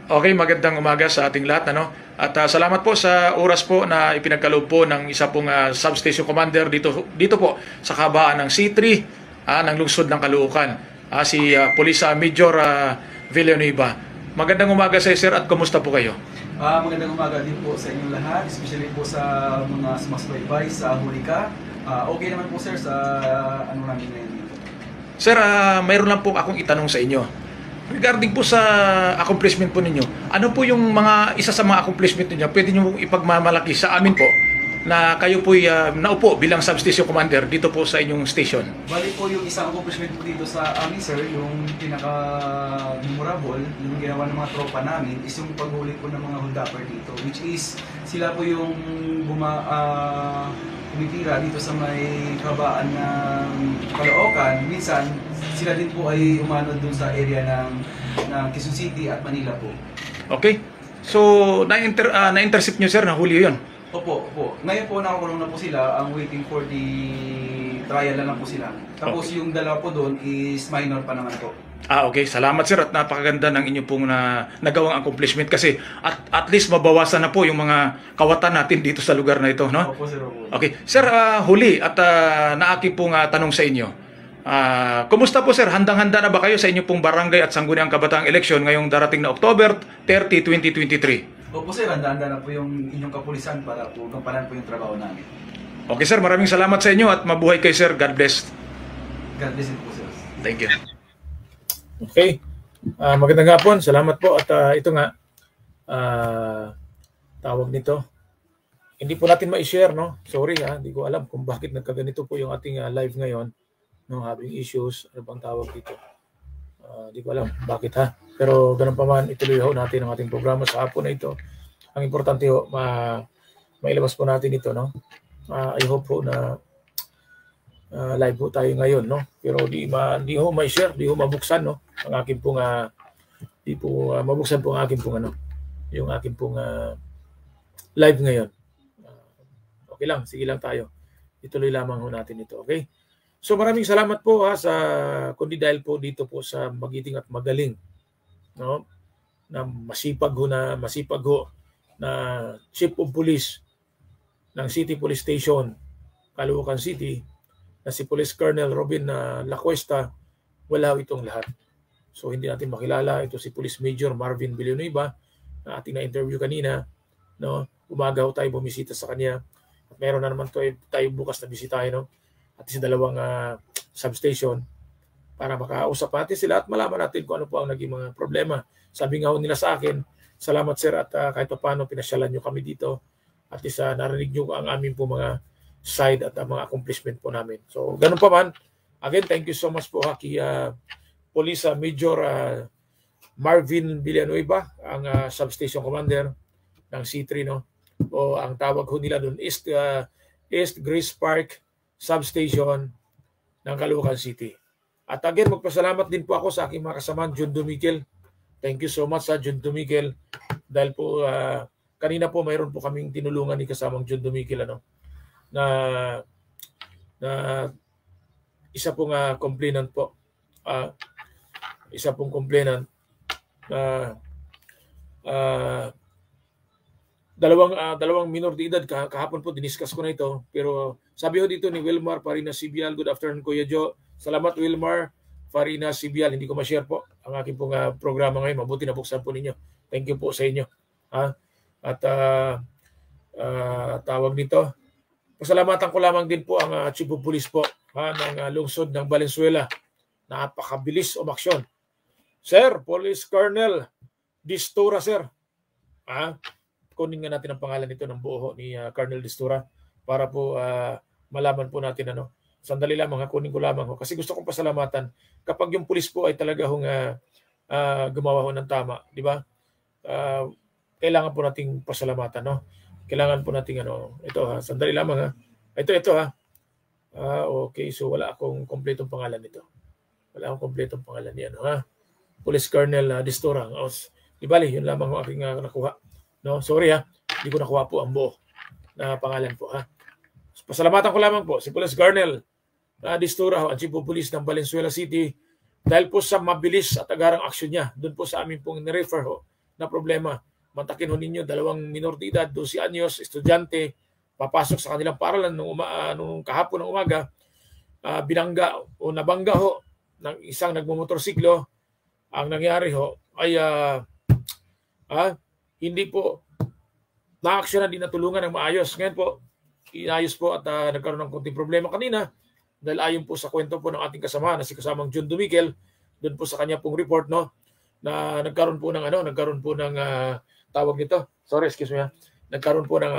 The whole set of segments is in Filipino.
Okay, magandang umaga sa ating lahat. Ano? At salamat po sa oras po na ipinagkaloob po ng isa pong substation commander dito po sa kabaan ng C3 ng lungsod ng Caloocan. Si Police Major Villanueva. Magandang umaga sa sir at kumusta po kayo? Magandang umaga din po sa inyong lahat, especially po sa mga sumasbaybay sa Hulika. Okay naman po sir sa ano namin ngayon dito. Sir, mayroon lang po akong itanong sa inyo. Regarding po sa accomplishment po ninyo, ano po yung isa sa mga accomplishment ninyo, pwede nyo ipagmamalaki sa amin po na kayo po'y naupo bilang substation commander dito po sa inyong station? Bali po yung isang accomplishment po dito sa amin sir, yung pinaka-memorable, yung ginawa ng mga tropa namin is yung paghuli po ng mga hold-upper dito, which is sila po yung tumitira dito sa may kabaan ng Caloocan. Minsan, sila din po ay umano dun sa area ng Quezon City at Manila po. Okay. So, na-intercept nyo sir, nahuli yun? Opo. Ngayon po nakakulong na po sila. Ang waiting for the trial na lang po sila. Tapos okay. Yung dalawa po doon is minor pa naman po. Okay. Salamat sir at napakaganda ng inyo pong nagawang accomplishment kasi at least mabawasan na po yung mga kawatan natin dito sa lugar na ito, no? Opo sir. Opo. Okay. Sir, huli at naaking pong tanong sa inyo. Kumusta po sir? Handang-handa na ba kayo sa inyong pong barangay at sangguniang kabataang eleksyon ngayong darating na October 30, 2023? Opo sir, handa-handa na po yung inyong kapulisan para po gampanan po yung trabaho namin. Okay sir, maraming salamat sa inyo at mabuhay kayo sir. God bless. God bless po sir. Thank you. Okay. Magandang hapon. Salamat po. At ito nga, tawag nito. Hindi po natin ma-share, no? Sorry hindi ko alam kung bakit nagkaganito po yung ating live ngayon. No, having issues, ano bang tawag dito? Di ko alam bakit pero ganun pa man, ituloy ho natin ang ating programa sa hapon na ito. Ang importante ho, mailabas po natin ito, no? I hope po na live po tayo ngayon, no? Pero di ho ma-share, di ho mabuksan, no? Ang aking pong di po mabuksan po ang aking pong yung aking pong live ngayon. Okay lang, sige lang tayo. Ituloy lamang ho natin ito, okay? So maraming salamat po kundi dahil po dito po sa magiting at magaling, no, na masipag ho na Chief of Police ng City Police Station, Caloocan City, na si Police Colonel Robin Lacuesta. Wala itong lahat. So hindi natin makilala ito si Police Major Marvin Villanueva na ating na-interview kanina, no. Umaga ho tayo bumisita sa kanya. At meron na naman tayo bukas na bisitahin, no. At sa dalawang substation para makausap natin sila at malaman natin kung ano po ang naging mga problema. Sabi nga nila sa akin, salamat sir at kahit paano pinasyalan nyo kami dito at isa narinig nyo ang aming po mga side at mga accomplishment po namin. So ganun pa man, again thank you so much po kay Police Major Marvin Villanueva, ang substation commander ng C3, no? O ang tawag ho nila doon East Grace Park Substation ng Caloocan City. At again, magpasalamat din po ako sa aking mga kasamahan, John Dumiquel. Thank you so much John Dumiquel. Dahil po kanina po mayroon po kaming tinulungan ni kasamang John Dumiquel na isa pong complainant po. Isa pong complainant na dalawang minor de edad. Kahapon po diniscuss ko na ito, pero sabi ho dito ni Wilmar Farina Sibial, good afternoon Kuya Joe. Salamat Wilmar Farina Sibial. Hindi ko ma-share po ang aking pong programa ngayon. Mabuti na buksan po ninyo. Thank you po sa inyo. At tawag nito, pasalamatan ko lamang din po ang Chief of Police po ng lungsod ng Valenzuela. Napakabilis umaksyon. Sir, Police Colonel Distura, sir. Kunin nga natin ang pangalan nito ng buo ni Colonel Distura para po malaman po natin Sandali lamang, kunin ko lamang kasi gusto kong pasalamatan kapag yung pulis po ay talaga gumawa ng tama, di ba? Kailangan po nating pasalamatan, no? Kailangan po nating ito sandali lamang Ito okay, so wala akong kompletong pangalan nito. Wala akong kompletong pangalan niya, Police Colonel Distura. Di bali, yun lamang ang aking nakuha. No, sorry hindi ko nakuha po ang buo na pangalan po Pasalamatan ko lamang po si Police Colonel Distura, ang Chief of Police ng Valenzuela City, dahil po sa mabilis at agarang aksyon niya doon po sa amin pong nirefer na problema. Mantakin ho ninyo, 2 minor de edad, 12 anyos, estudyante, papasok sa kanilang paaralan nung kahapon ng umaga, binangga o nabangga ho ng isang nagmumotorsiklo. Ang nangyari ho ay hindi po na-aksyonan, din natulungan ng maayos. Ngayon po, inayos po at nagkaroon ng konting problema kanina dahil ayon po sa kwento po ng ating kasama na si kasamang John Dumikel, doon po sa kanya pong report, no, na nagkaroon po ng tawag nito. Sorry, excuse me. Nagkaroon po ng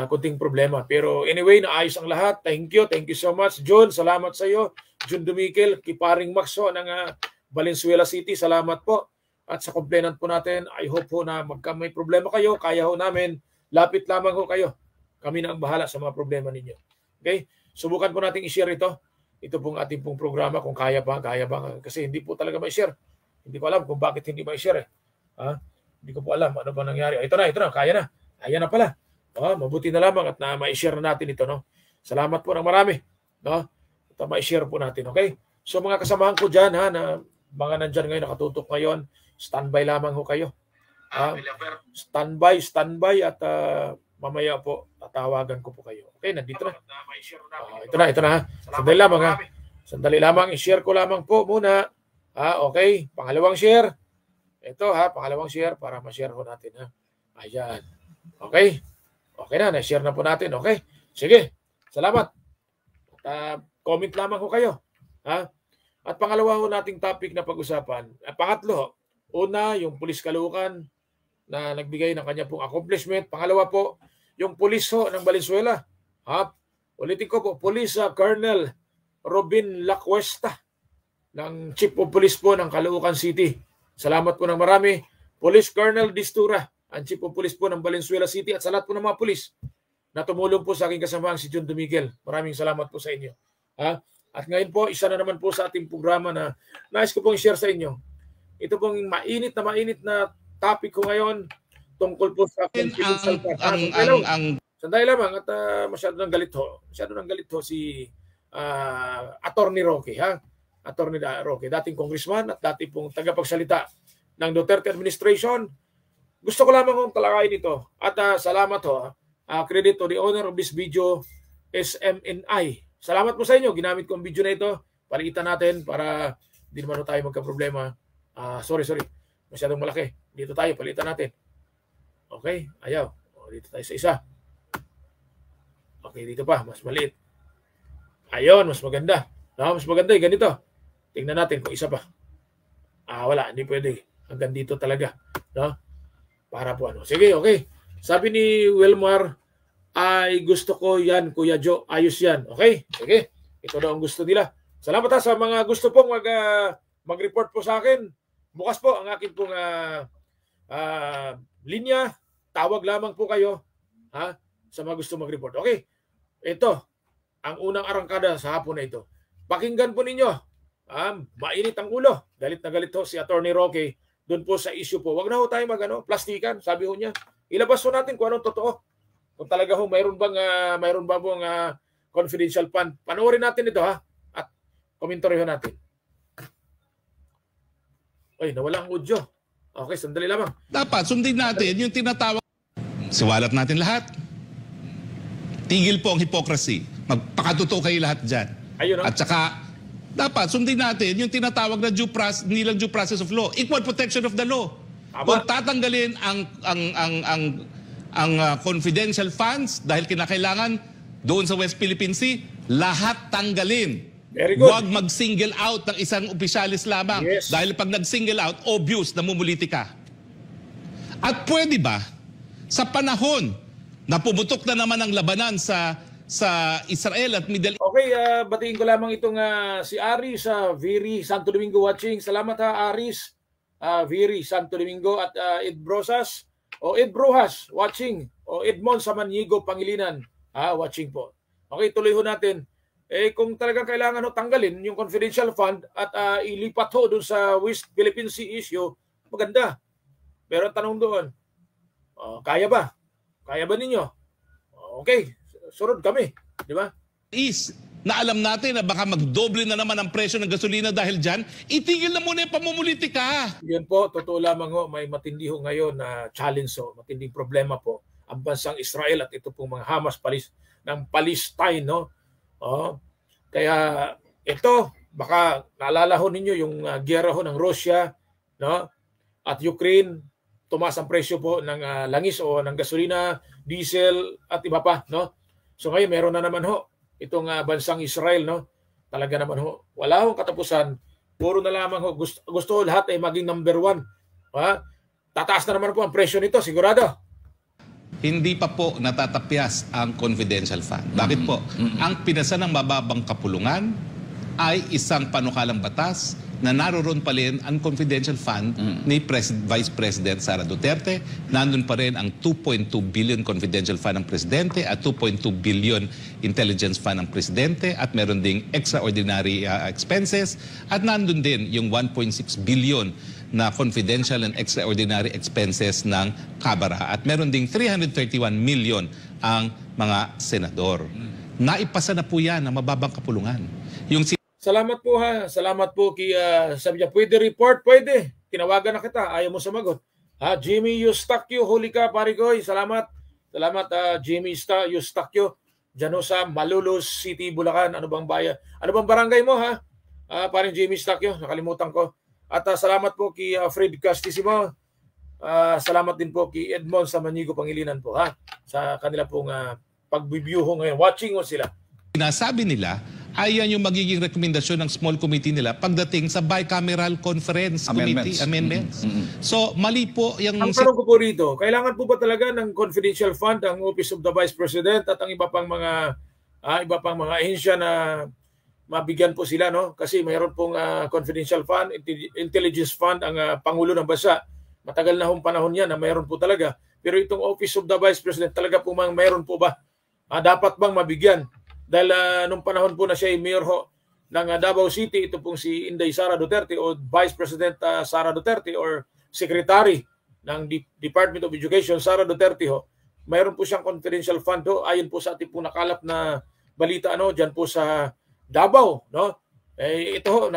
konting problema. Pero anyway, naayos ang lahat. Thank you so much, John. Salamat sa iyo, John Dumikel, kiparing Maxo ng Valenzuela City. Salamat po. At sa complainant po natin, I hope po na may problema kayo, kaya ho namin, lapit lamang ho kayo. Kami na ang bahala sa mga problema ninyo. Okay? Subukan po natin i-share ito. Ito pong ating pong programa kung kaya ba. Kasi hindi po talaga ma-share. Hindi ko alam kung bakit hindi ma-share. Hindi ko po alam ano ba nangyari. Ito na, kaya na. Ayan na pala. Mabuti na lamang at na ma-share na natin ito. No? Salamat po ng marami. No? Ito ma-share po natin. Okay? So mga kasamahan ko dyan, na mga nandyan ngayon, nakatutok ngayon, standby lamang ho kayo. Standby at mamaya po tatawagan ko po kayo. Okay, nandito na. Ito na. Sandali lamang, i-share ko lamang po muna. Okay, pangalawang share. Ito pangalawang share para ma-share ko natin. Ayan. Okay. Okay na, na-share na po natin. Okay. Sige. Salamat. Comment lamang ko kayo. At pangalawa ho nating topic na pag-usapan. Pangatlo, una, yung pulis Caloocan na nagbigay ng kanya pong accomplishment. Pangalawa po, yung pulis ho ng Valenzuela. Ulitin ko po, Police Colonel Robin Lacuesta ng Chief of Police po ng Caloocan City. Salamat po ng marami. Police Colonel Distura, ang Chief of Police po ng Valenzuela City, at sa lahat po ng mga pulis na tumulong po sa aking kasamahan si John Dumikel. Maraming salamat po sa inyo. At ngayon po, isa na naman po sa ating programa na nais ko pong share sa inyo. Ito pong mainit na topic ko ngayon tungkol po sa confidential fund. Sandali lamang at masyado nang galit ho si Attorney Roque. Attorney Roque, dating congressman at dating pong tagapagsalita ng Duterte administration. Gusto ko lamang kong talakayin ito. At salamat ho. Credit to the owner of this video, SMNI. Salamat po sa inyo. Ginamit ko ang video na ito. Palitan natin para hindi naman tayo magka-problema. Sorry. Masyadong malaki. Dito tayo, palitan natin. Okay? Ayaw. Dito tayo sa isa. Okay, dito pa. Mas maliit. Ayun, mas maganda. Mas maganda yung ganito. Tingnan natin kung isa pa. Wala. Hindi pwede. Hanggang dito talaga. Para po ano. Sige, okay. Sabi ni Wilmar, ay gusto ko yan, Kuya Joe. Ayos yan. Okay? Sige. Ito daw ang gusto nila. Salamat sa mga gusto pong mag-report po sa akin. Bukas po ang akin pong linya. Tawag lamang po kayo sa mga gusto mag-report. Okay? Ito, ang unang arangkada sa hapon na ito. Pakinggan po ninyo. Mainit ang ulo. Galit na galit ho si Attorney Roque doon po sa issue po. Wag na ho tayo plastikan, sabi ho niya. Ilabas ho natin kung anong totoo. Kung talaga ho mayroon ba pong confidential fund. Panoorin natin ito at komentaryo natin. Ay, nawala ang audio. Okay, sandali lamang. Dapat sundin natin yung tinatawag. Siwalat natin lahat. Tigil po ang hypocrisy. Magpakatotoo kayo lahat dyan. Ayun, At saka, dapat sundin natin yung tinatawag na nilang due process of law. Equal protection of the law. Kung tatanggalin ang confidential funds dahil kinakailangan doon sa West Philippine Sea, lahat tanggalin. Very good. Huwag mag-single out ng isang opisyalis lamang. Yes. Dahil pag nag-single out, obvious na mumuliti ka. At pwede ba, sa panahon na pumutok na naman ang labanan sa Israel at Middle East. Okay, batiin ko lamang itong si Aris Viri Santo Domingo watching. Salamat Aris Viri Santo Domingo at Ed Brosas o Ed Brojas watching o Edmond Samaniego Pangilinan watching po. Okay, tuloy ho natin. Kung talagang kailangan ho tanggalin yung confidential fund at ilipat ho doon sa West Philippine Sea issue, maganda. Pero ang tanong doon, kaya ba? Kaya ba ninyo? Okay, surod kami, di ba? na alam natin na baka magdoble na naman ang presyo ng gasolina dahil dyan, itigil na muna yung pamumulitika. Yun po, totoo lamang ho, may matindi ho ngayon na challenge ho, matinding problema po ang bansang Israel at ito pong mga Hamas ng Palestine, no? Oh, kaya ito, baka naalala ho ninyo yung giyera ho ng Russia, no? At Ukraine, tumaas ang presyo po ng langis o ng gasolina, diesel at iba pa, no? So ngayon meron na naman ho itong bansang Israel, no? Talaga naman ho, wala hong katapusan. Puro na lamang ho, gusto lahat ay maging number 1. Ha? Tataas na naman po ang presyo nito, sigurado. Hindi pa po natatapyas ang confidential fund. Bakit po? Ang pinasa ng mababang kapulungan ay isang panukalang batas na naroon pa rin ang confidential fund ni Vice President Sara Duterte. Nandun pa rin ang 2.2 billion confidential fund ng Presidente at 2.2 billion intelligence fund ng Presidente at meron ding extraordinary expenses at nandun din yung 1.6 billion na confidential and extraordinary expenses ng Kabara at meron ding 331 million ang mga senador. Naipasa na po yan ng mababang kapulungan. Yung Salamat po ha. Salamat po kay sabi niya, pwede report? Pwede. Tinawagan na kita. Ayaw mo sumagot. Jimmy Eustachio, huli ka, parigoy. Salamat. Salamat Jimmy Eustachio. Diyan sa Malolos City, Bulacan. Ano bang bayan? Ano bang barangay mo ha? Paring Jimmy Eustachio, nakalimutan ko. At salamat po kay Fred Castissimo. Salamat din po kay Edmond sa Manigo Pangilinan po ha. Sa kanila pong pag-view ngayon. Watching mo sila. Sinasabi nila, ayan yung magiging rekomendasyon ng small committee nila pagdating sa bicameral conference committee amendments. So mali po yung... Ang tanong ko po rito, kailangan po ba talaga ng confidential fund ang Office of the Vice President at ang iba pang mga ahensya na mabigyan po sila, no? Kasi mayroon pong confidential fund, intelligence fund ang Pangulo ng Bansa. Matagal na hong panahon yan na mayroon po talaga. Pero itong Office of the Vice President talaga po mayroon po ba? Dapat bang mabigyan? Dahil nung panahon po na siya ay mayor ho ng Davao City, ito pong si Inday Sara Duterte o Vice President Sara Duterte or Secretary ng Department of Education Sara Duterte ho, mayroon po siyang confidential fund ho, ayon po sa ating po nakalap na balita diyan po sa Davao, no? Ito ho,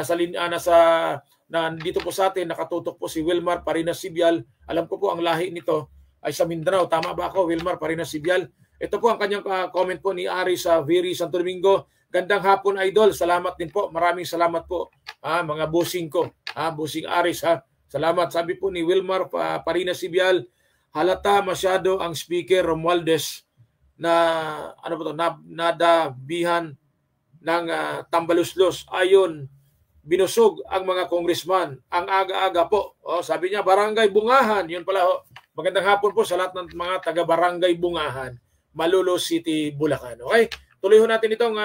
dito po sa atin nakatutok po si Wilmar Parinas Sibyal. Alam ko po ang lahi nito ay sa Mindanao. Tama ba ako, Wilmar Parinas Sibyal? Ito po ang kanyang comment po ni Ari sa Viri Santo Domingo. Gandang hapon, Idol. Salamat din po. Maraming salamat po. Mga busing ko. Busing Aris. Salamat. Sabi po ni Wilmar Parinas Sibyal, halata masyado ang Speaker Romualdez na nadabihan ng tambaluslos. Ayon, binusog ang mga congressman. Ang aga-aga po. Sabi niya, Barangay Bungahan. Yun pala. Magandang hapon po sa lahat ng mga taga-Barangay Bungahan. Malolos City, Bulacan. Okay? Tuloy natin itong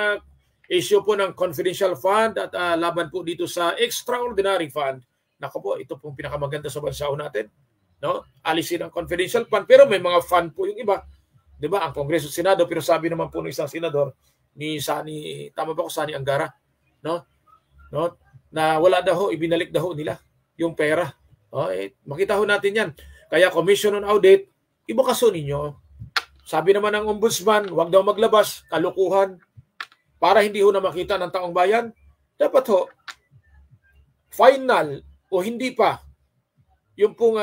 issue po ng confidential fund at laban po dito sa extraordinary fund. Nako po, ito pong pinakamaganda sa bansa natin. No? Alisin ang confidential fund pero may mga fund po yung iba. 'Di ba? Ang Kongreso at Senado, pero sabi naman po ng isang senador ni Sani, tama ba ko, Sani Angara, no? Na wala daw ibinalik daw nila yung pera. Makita ho natin 'yan. Kaya Commission on Audit, ibukaso ninyo. Sabi naman ng ombudsman, huwag daw maglabas, kalukuhan, para hindi ho na makita ng taong bayan. Dapat ho, final o hindi pa, yung pong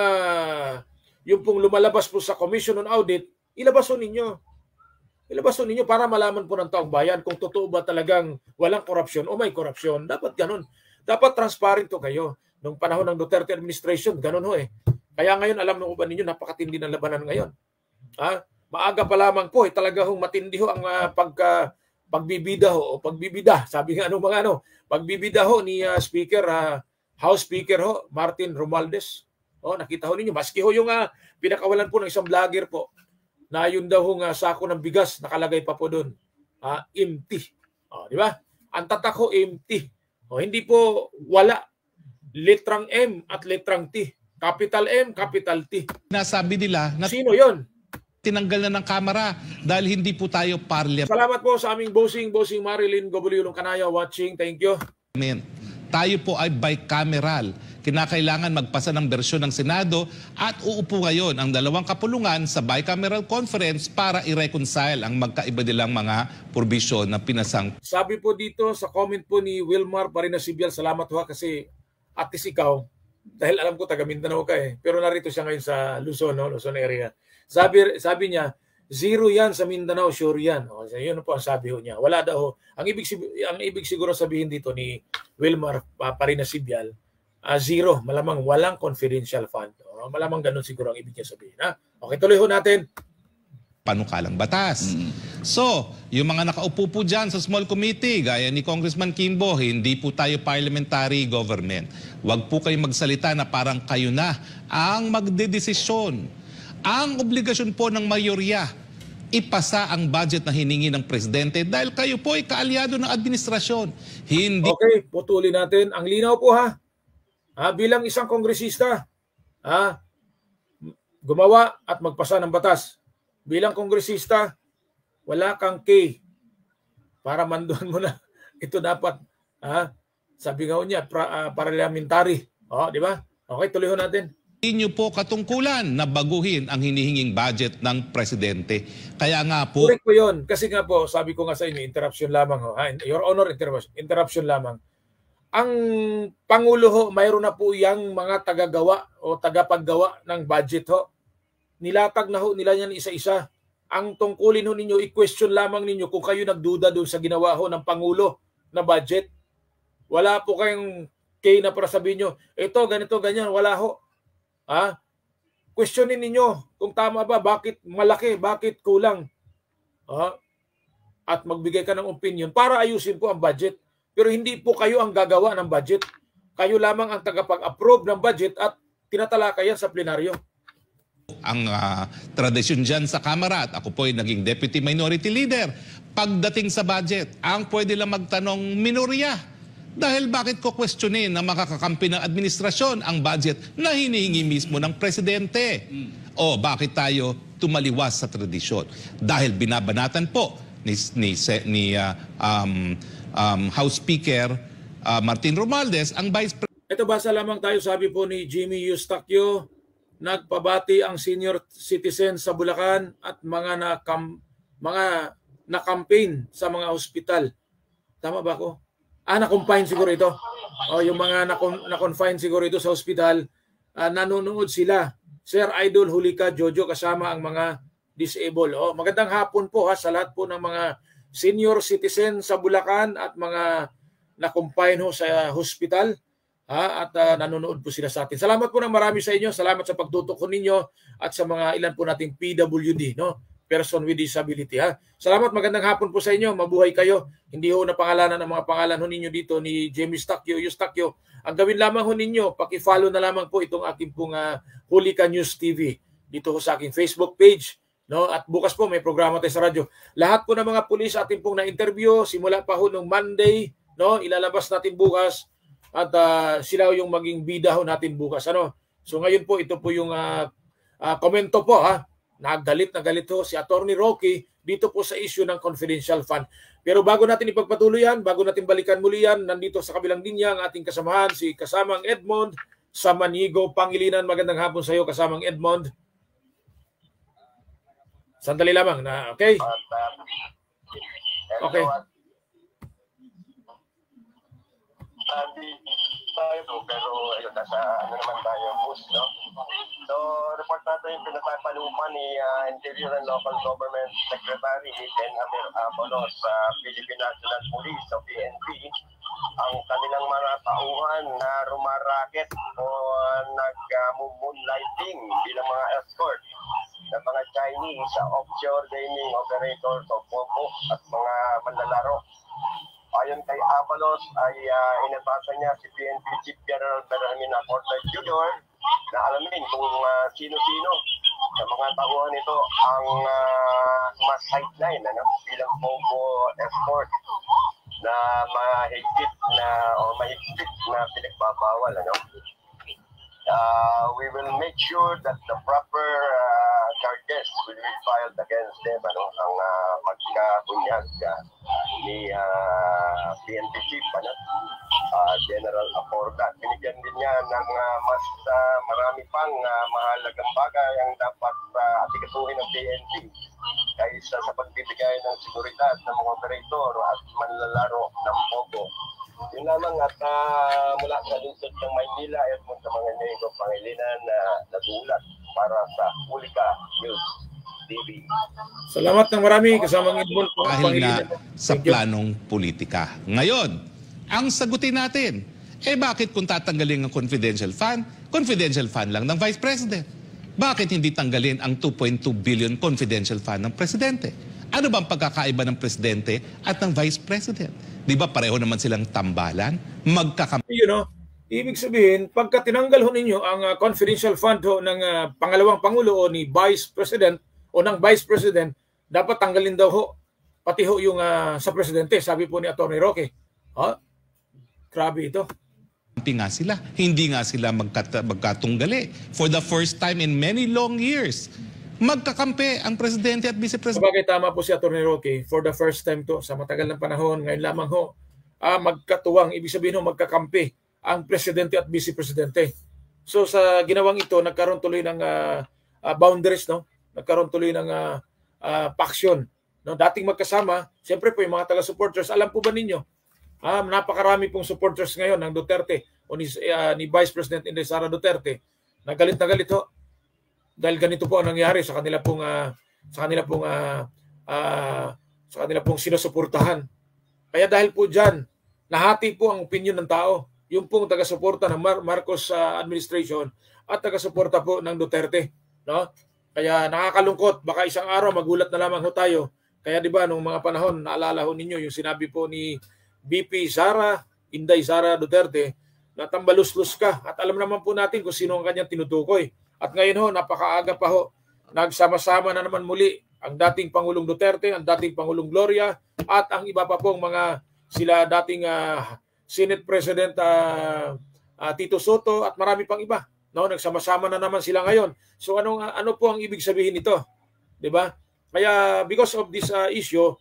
lumalabas po sa Commission on Audit, ilabas ho ninyo. Ilabas ho ninyo para malaman po ng taong bayan kung totoo ba talagang walang korupsyon o may korupsyon. Dapat ganun. Dapat transparent ho kayo. Nung panahon ng Duterte administration, ganun ho eh. Kaya ngayon, alam mo ba ninyo, napakatindi ng labanan ngayon. Maaga pa lamang po, talaga hong matindi ho ang pagbibida ho, o pagbibida. Sabi nga pagbibida ho ni House Speaker ho, Martin Romualdez. Nakita ho ninyo, maski ho yung pinakawalan po ng isang vlogger po, na yun daw hong sako ng bigas, nakalagay pa po doon. Empty. Di ba? Ang tatak ho, empty. Hindi po wala. Letrang M at letrang T. Capital M, capital T. Nasabi nila na sino yon? Tinanggal na ng kamera dahil hindi po tayo parliament. Salamat po sa aming bossing Marilyn Goboliulong Kanaya watching. Thank you. Tayo po ay bicameral. kinakailangan magpasa ng bersyon ng Senado at uupo ngayon ang dalawang kapulungan sa bicameral conference para i-reconcile ang magkaiba nilang mga provision na pinasang. Sabi po dito sa comment po ni Wilmar Parinasibial, salamat ho kasi at least ikaw, dahil alam ko taga Mindanao ka pero narito siya ngayon sa Luzon, no? Luzon area. Sabi niya, zero yan sa Mindanao, sure yan. O, yun po ang sabi niya. Wala daw. Ang ibig siguro sabihin dito ni Wilmar Parinasibial, zero. Malamang walang confidential fund. O, malamang ganun siguro ang ibig niya sabihin. Ha? Okay, tuloy ho natin. Panukalang batas. So, yung mga nakaupo po dyan sa small committee, gaya ni Congressman Kimbo, hindi po tayo parliamentary government. Huwag po kayo magsalita na parang kayo na ang magdedesisyon. Ang obligasyon po ng mayorya, ipasa ang budget na hiningi ng presidente dahil kayo po ay kaalyado ng administrasyon. Hindi... Okay, putulin natin. Ang linaw po ha. Bilang isang kongresista, gumawa at magpasa ng batas. Bilang kongresista, wala kang K para manduan mo na. Ito dapat, sabi nga niya, parliamentary. Di ba? Okay, tuloy ho natin. Hindi nyo po katungkulan na baguhin ang hinihinging budget ng presidente. Kaya nga po... Correct po yun. Kasi nga po, sabi ko nga sa inyo, interruption lamang. Your Honor, interruption lamang. Ang Pangulo ho, mayroon na po yung mga tagagawa o tagapaggawa ng budget ho. Nilatag na ho nila yan isa-isa. Ang tungkulin ho ninyo, i-question lamang ninyo kung kayo nagduda doon sa ginawa ho ng Pangulo na budget. Wala po kayong kay na para sabihin nyo, ito, ganito, ganyan. Wala ho. Questionin ninyo kung tama ba, bakit malaki, bakit kulang. At magbigay ka ng opinion para ayusin po ang budget. Pero hindi po kayo ang gagawa ng budget. Kayo lamang ang tagapag-approve ng budget at tinatalakayan sa plenaryo. Ang tradisyon dyan sa Kamara at ako po ay naging Deputy Minority Leader. Pagdating sa budget, ang pwede lang magtanong minorya. Dahil bakit ko questionin na makakakampi ng administrasyon ang budget na hinihingi mismo ng presidente? O bakit tayo tumaliwas sa tradisyon? Dahil binabanatan po ni House Speaker Martin Romualdez ang Vice President. Ito basa lamang tayo, sabi po ni Jimmy Eustachio, nagpabati ang senior citizen sa Bulacan at mga na-campaign sa mga ospital. Tama ba ako? Na-confine siguro ito. Yung mga na-confine siguro ito sa ospital, nanonood sila. Sir Idol, huli ka, Jojo, kasama ang mga disabled. Magandang hapon po sa lahat po ng mga senior citizen sa Bulacan at mga na-confine sa hospital. At nanonood po sila sa atin. Salamat po ng marami sa inyo. Salamat sa pagtutok ninyo at sa mga ilan po nating PWD, person with disability. Salamat, magandang hapon po sa inyo. Mabuhay kayo. Hindi ho na pangalanan ang mga pangalan ho ninyo dito ni Jamie Eustachio. Ang gawin lamang ho ninyo, paki-follow na lamang po itong aking pong Hulika News TV dito ho sa aking Facebook page. At bukas po may programa tayo sa radyo. Lahat po ng mga pulis ating pong na-interview, simula pa ho nung Monday, ilalabas natin bukas at sila yung maging bida ho natin bukas. So ngayon po, ito po yung komento po Nagalit na galit ho si Attorney Rocky dito po sa issue ng confidential fund. Pero bago natin ipagpatuloy yan, bago natin balikan muli yan, nandito sa kabilang linya ang ating kasamahan, si kasamang Edmond Samanigo Pangilinan. Magandang hapon sa iyo, kasamang Edmond. Sandali lamang na, okay? Okay. Pero ayun, nasa naman tayo, boss, So, report natin yung pinagpapaluman ni Interior and Local Government Secretary Eden Amir Abonos sa Philippine National Police o PNP ang kanilang mga tauhan na rumaraket o nag-moonlighting bilang mga escort ng mga Chinese offshore gaming operators o POPO at mga manlalaro. Ayon kay Avalos ay inatasan niya si PNP Chief General Benjamin Acorda Jr. na alamin kung sino-sino sa mga tauhan nito ang mas sideline bilang POPO escort na mahigpit na pinagbabawal. We will make sure that the proper charges will be filed against them, ang pagkabunyag ni PNP Chief, General Acorda. Binigyan din niya ng mas marami pang mahalagang bagay ang dapat atikasuhin ng PNP kaysa sa pagbibigay ng seguridad ng mga operator at manlalaro ng Pogo. Yun lamang at mula sa lungsod ng Maynila at sa mga Nego Pangilinan na nagulat para sa Hulika News TV. Salamat ng marami kasamang Edmond Dahil na sa planong politika. Ngayon, ang sagutin natin, bakit kung tatanggalin ang confidential fund lang ng Vice President? Bakit hindi tanggalin ang 2.2 billion confidential fund ng Presidente? Ano bang pagkakaiba ng Presidente at ng Vice President? Di ba pareho naman silang tambalan? Ibig sabihin, pagka tinanggal ho ninyo ang confidential fund ho ng pangalawang Pangulo o ni Vice President o ng Vice President, dapat tanggalin daw ho, pati ho yung sa Presidente, sabi po ni Atty. Roque. Grabe ito. Nga sila. Hindi nga sila magkatunggali. For the first time in many long years, magkakampi ang Presidente at Vice President. Sabagay, tama po si Atty. Roque. For the first time to, sa matagal ng panahon, ngayon lamang ho, magkatuwang, ibig sabihin ho, magkakampi ang Presidente at Vice Presidente. So sa ginawang ito, nagkaroon tuloy ng boundaries, no? Nagkaroon tuloy ng faction. No? Dating magkasama, siyempre po yung mga taga-supporters, alam po ba ninyo, napakarami pong supporters ngayon ng Duterte o ni Vice President Inday Sara Duterte. Nagalit na galit ho. Dahil ganito po ang nangyari sa kanila pong sinusuportahan. Kaya dahil po diyan, nahati po ang opinion ng tao. Yung pong taga-suporta ng Marcos administration at taga-suporta po ng Duterte, no? Kaya nakakalungkot, baka isang araw magulat na lamang ho tayo. Kaya 'di ba nung mga panahon, naalala ho ninyo yung sinabi po ni BP Inday Sara Duterte, na tambalus-lus ka, at alam naman po natin kung sino ang kanyang tinutukoy. At ngayon ho, napakaaga pa ho, nagsama-sama na naman muli ang dating Pangulong Duterte, ang dating Pangulong Gloria, at ang iba pa pong mga sila dating Senate President Tito Soto at marami pang iba. No, nagsama-sama na naman sila ngayon. So ano po ang ibig sabihin nito? 'Di ba? Kaya because of this issue,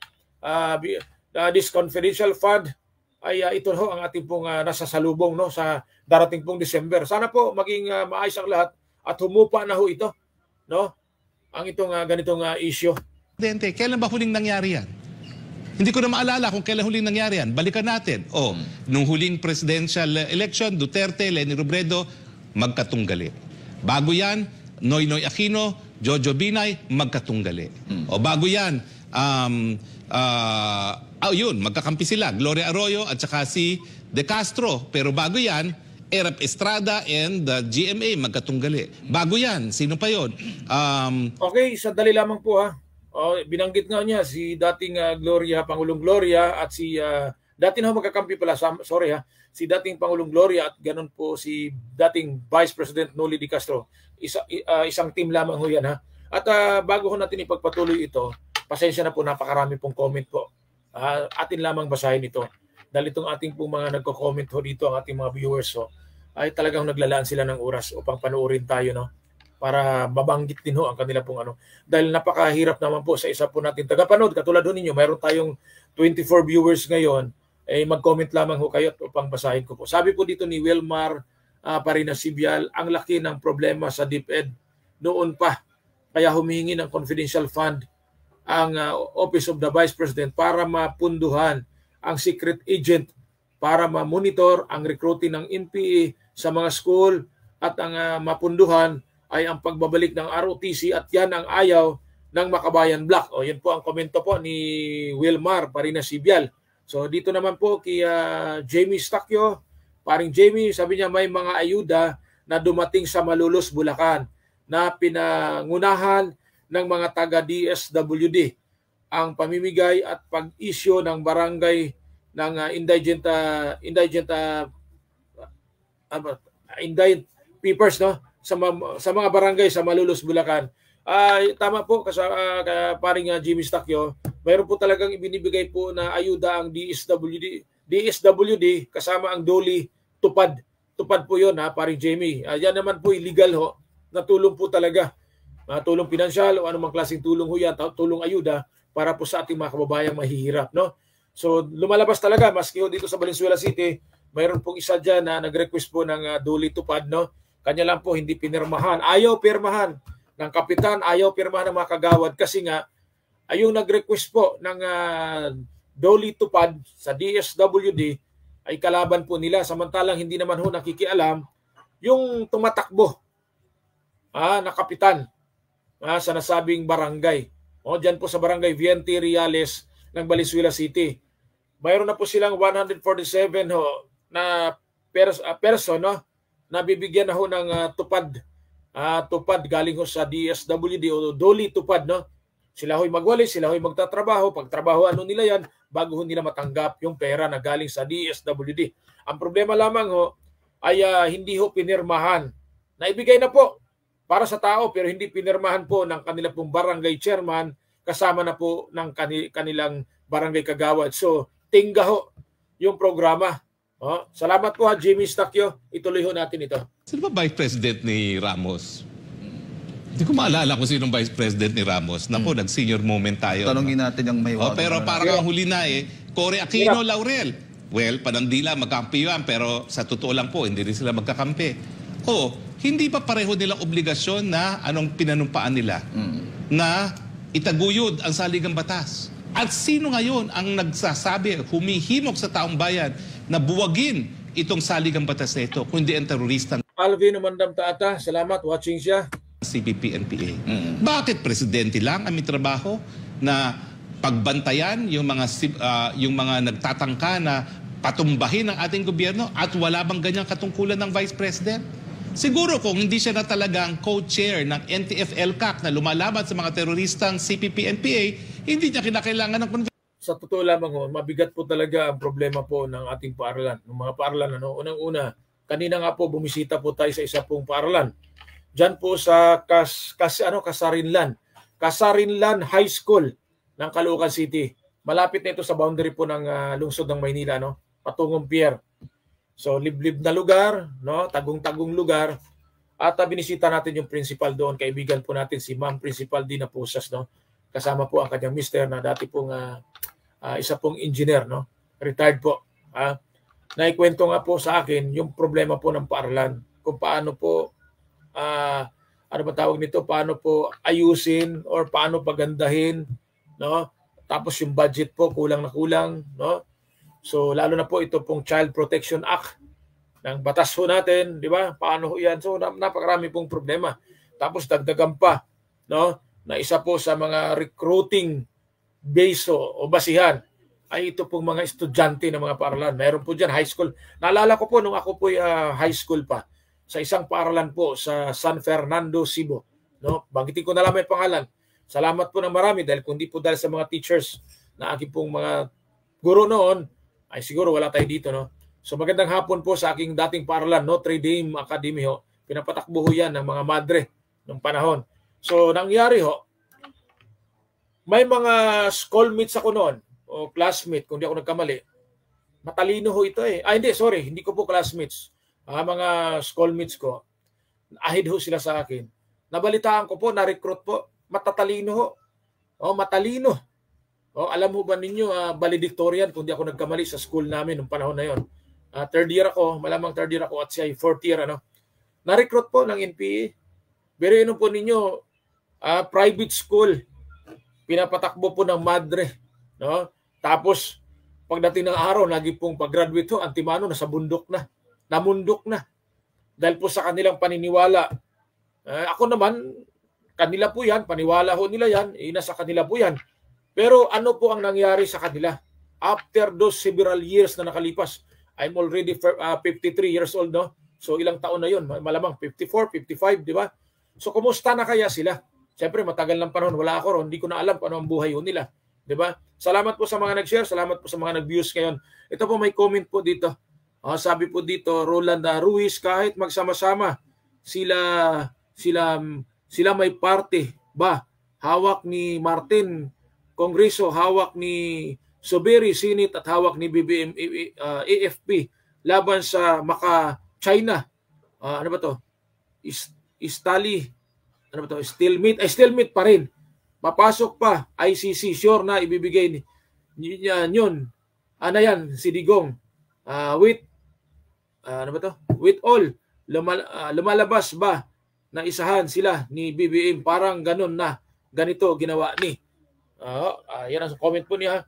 this confidential fund ay ito ho ang ating pong nasasalubong, no, sa darating pong December. Sana po maging maayos ang lahat at humupa na ho ito, no, ang itong ganitong issue. Presidente, kailan ba huling nangyari yan? Hindi ko na maalala kung kailan huling nangyari yan. Balikan natin. Nung huling presidential election, Duterte, Leni Robredo, magkatunggali. Bago yan, Noynoy Aquino, Jojo Binay, magkatunggali. O bago yan, magkakampi sila, Gloria Arroyo at saka si De Castro. Pero bago yan, Erap Estrada and GMA, magkatunggali. Bago yan, sino pa yun? Okay, sandali lamang po ha. Binanggit nga niya si dating Pangulong Gloria at si dating magkakampi pala, sorry ha, si dating Pangulong Gloria at ganun po si dating Vice President Noli De Castro. Isang team lamang ho yan ha. At bago ho natin ipagpatuloy ito, pasensya na po, napakarami pong comment po. Atin lamang basahin ito. Dahil itong ating pong mga nagko-comment ho dito, ang ating mga viewers ay talagang naglalaan sila ng oras upang panoorin tayo, no? Para mabanggit din ho ang kanila pong Dahil napakahirap naman po sa isa po natin tagapanood. Katulad ho ninyo, mayroon tayong 24 viewers ngayon. Mag-comment lamang ho kayo upang basahin ko po. Sabi po dito ni Wilmar Parinasibial, ang laki ng problema sa DepEd noon pa. Kaya humingi ng confidential fund ang Office of the Vice President para mapunduhan ang secret agent para ma-monitor ang recruiting ng NPA sa mga school at ang mapunduhan ay ang pagbabalik ng ROTC at yan ang ayaw ng Makabayan Black. Yan po ang komento po ni Wilmar Parinasibial. So dito naman po kay Jamie Stacchio, paring Jamie, sabi niya may mga ayuda na dumating sa Malolos, Bulacan na pinangunahan ng mga taga DSWD ang pamimigay at pag-issue ng barangay ng indigent papers, no, sa mga barangay sa Malolos, Bulacan. Tama po paring Jimmy Stacchio, mayroon po talagang ibinibigay po na ayuda ang DSWD kasama ang Doli tupad po 'yon ha, paring Jamie. Yan naman po illegal ho, natulong po talaga. tulong pinansyal o anumang klaseng tulong ho yan, tulong ayuda para po sa ating mga kababayang mahihirap, no? So lumalabas talaga, maski ho dito sa Valenzuela City, mayroon pong isa dyan na nag-request po ng duly tupad, no? Kanya lang po hindi pinirmahan. Ayaw pirmahan ng kapitan, ayaw pirmahan ng mga kagawad kasi nga ayong nag-request po ng duly tupad sa DSWD ay kalaban po nila, samantalang hindi naman ho nakikialam yung tumatakbo na kapitan sa nasabing barangay. Diyan po sa barangay Viente Reales ng Valenzuela City. Mayroon na po silang 147 ho na person, no, na bibigyan na ho ng tupad galing ho sa DSWD o duly tupad, no. Sila ho'y magwalis, sila ho'y magtatrabaho, pagtrabaho ano nila yan bago ho nila matanggap yung pera na galing sa DSWD. Ang problema lamang ho ay hindi ho pinirmahan. Naibigay na po para sa tao pero hindi pinirmahan po ng kanila pong barangay chairman kasama na po ng kanilang barangay kagawad. So, tingga ho yung programa. Salamat po Jimmy Stacchio. Ituloy ho natin ito. Sino ba Vice President ni Ramos? Hindi ko maalala kung sinong Vice President ni Ramos. Naku, nag-senior moment tayo. Tanungin natin yung may pero parang ang huli na Cory Aquino Laurel. Well, panandila, magkampi yan, pero sa totoo lang po, hindi rin sila magkakampi. Hindi pa pareho nilang obligasyon na anong pinanumpaan nila na itaguyod ang saligang batas. At sino ngayon ang nagsasabi, humihimok sa taong bayan na buwagin itong saligang batas na ito, kundi ang teroristang Alvin Umandam Taata, salamat, watching siya. CPP-NPA. Bakit presidente lang ang may trabaho na pagbantayan yung mga nagtatangka na patumbahin ang ating gobyerno at wala bang ganyang katungkulan ng Vice President? Siguro kung hindi siya na talagang co-chair ng NTF-ELCAC na lumalaban sa mga teroristang CPP-NPA, hindi niya kinakailangan ng Sa totoo lamang mabigat po talaga ang problema po ng ating paaralan. Ng mga paaralan, unang-una, kanina nga po bumisita po tayo sa isa pong paaralan. Diyan po sa Kasarinlan High School ng Caloocan City. Malapit na ito sa boundary po ng lungsod ng Maynila, patungong pier. So liblib na lugar, tagong-tagong lugar. At binisita natin yung principal doon, kaibigan po natin si Ma'am Principal Dina Pusas, kasama po ang kanyang mister na dati pong isa pong engineer, retired po. Naikwento nga po sa akin yung problema po ng paaralan, kung paano po paano po ayusin or paano pagandahin, tapos yung budget po kulang na kulang, so lalo na po ito pong Child Protection Act ng batas ho natin, di ba? Paano ho yan? So napakarami pong problema. Tapos dagdagan pa, na isa po sa mga recruiting base o basihan ay ito pong mga estudyante ng mga paaralan. Meron po dyan high school. Naalala ko po nung ako po high school pa, sa isang paaralan po sa San Fernando, Cebu. Banggitin ko na lang may pangalan. Salamat po ng marami dahil kundi po dahil sa mga teachers na aking pong mga guro noon, ay siguro wala tayo dito. So magandang hapon po sa aking dating paaralan, Notre Dame Academy. Pinapatakbo ho yan ng mga madre ng panahon. So nangyari may mga schoolmates ako noon, o classmate, kung di ako nagkamali. Matalino ho ito hindi ko po classmates. Mga schoolmates ko, ahid ho sila sa akin. Nabalitaan ko po, na-recruit po, matatalino ho. Matalino. Alam mo ba ninyo, valedictorian, kung di ako nagkamali sa school namin nung panahon na yon. Third year ako, malamang third year ako at siya fourth year. Na-recruit po ng NPA. Pero yun po ninyo, private school, pinapatakbo po ng madre. Tapos, pagdating ng araw, lagi pong pag-graduate ho, antimano, nasa bundok na. Namundok na dahil po sa kanilang paniniwala. Ako naman, kanila po yan, paniwala ho nila yan, nasa kanila po yan. Pero ano po ang nangyari sa kanila? After those several years na nakalipas, I'm already 53 years old, So ilang taon na yun? Malamang 54, 55, di ba? So kumusta na kaya sila? Siyempre matagal ng panahon, wala ako ron, hindi ko na alam paano ang buhay nila. Di ba? Salamat po sa mga nag-share, salamat po sa mga nag-views ngayon. Ito po may comment po dito. Sabi po dito, Roland Ruiz, kahit magsama-sama, sila may party ba? Hawak ni Martin Kongreso, hawak ni Soberi Sinit at hawak ni BBM AFP laban sa China. Ano ba to? Istali ano ba to? Stalemate pa rin. Papasok pa ICC, sure na ibibigay yun. Ano yan, si Digong. With ano ba to? With all, lumalabas ba na isahan sila ni BBM? Parang ganun na. Ganito ginawa ni. Yan ang comment po niya.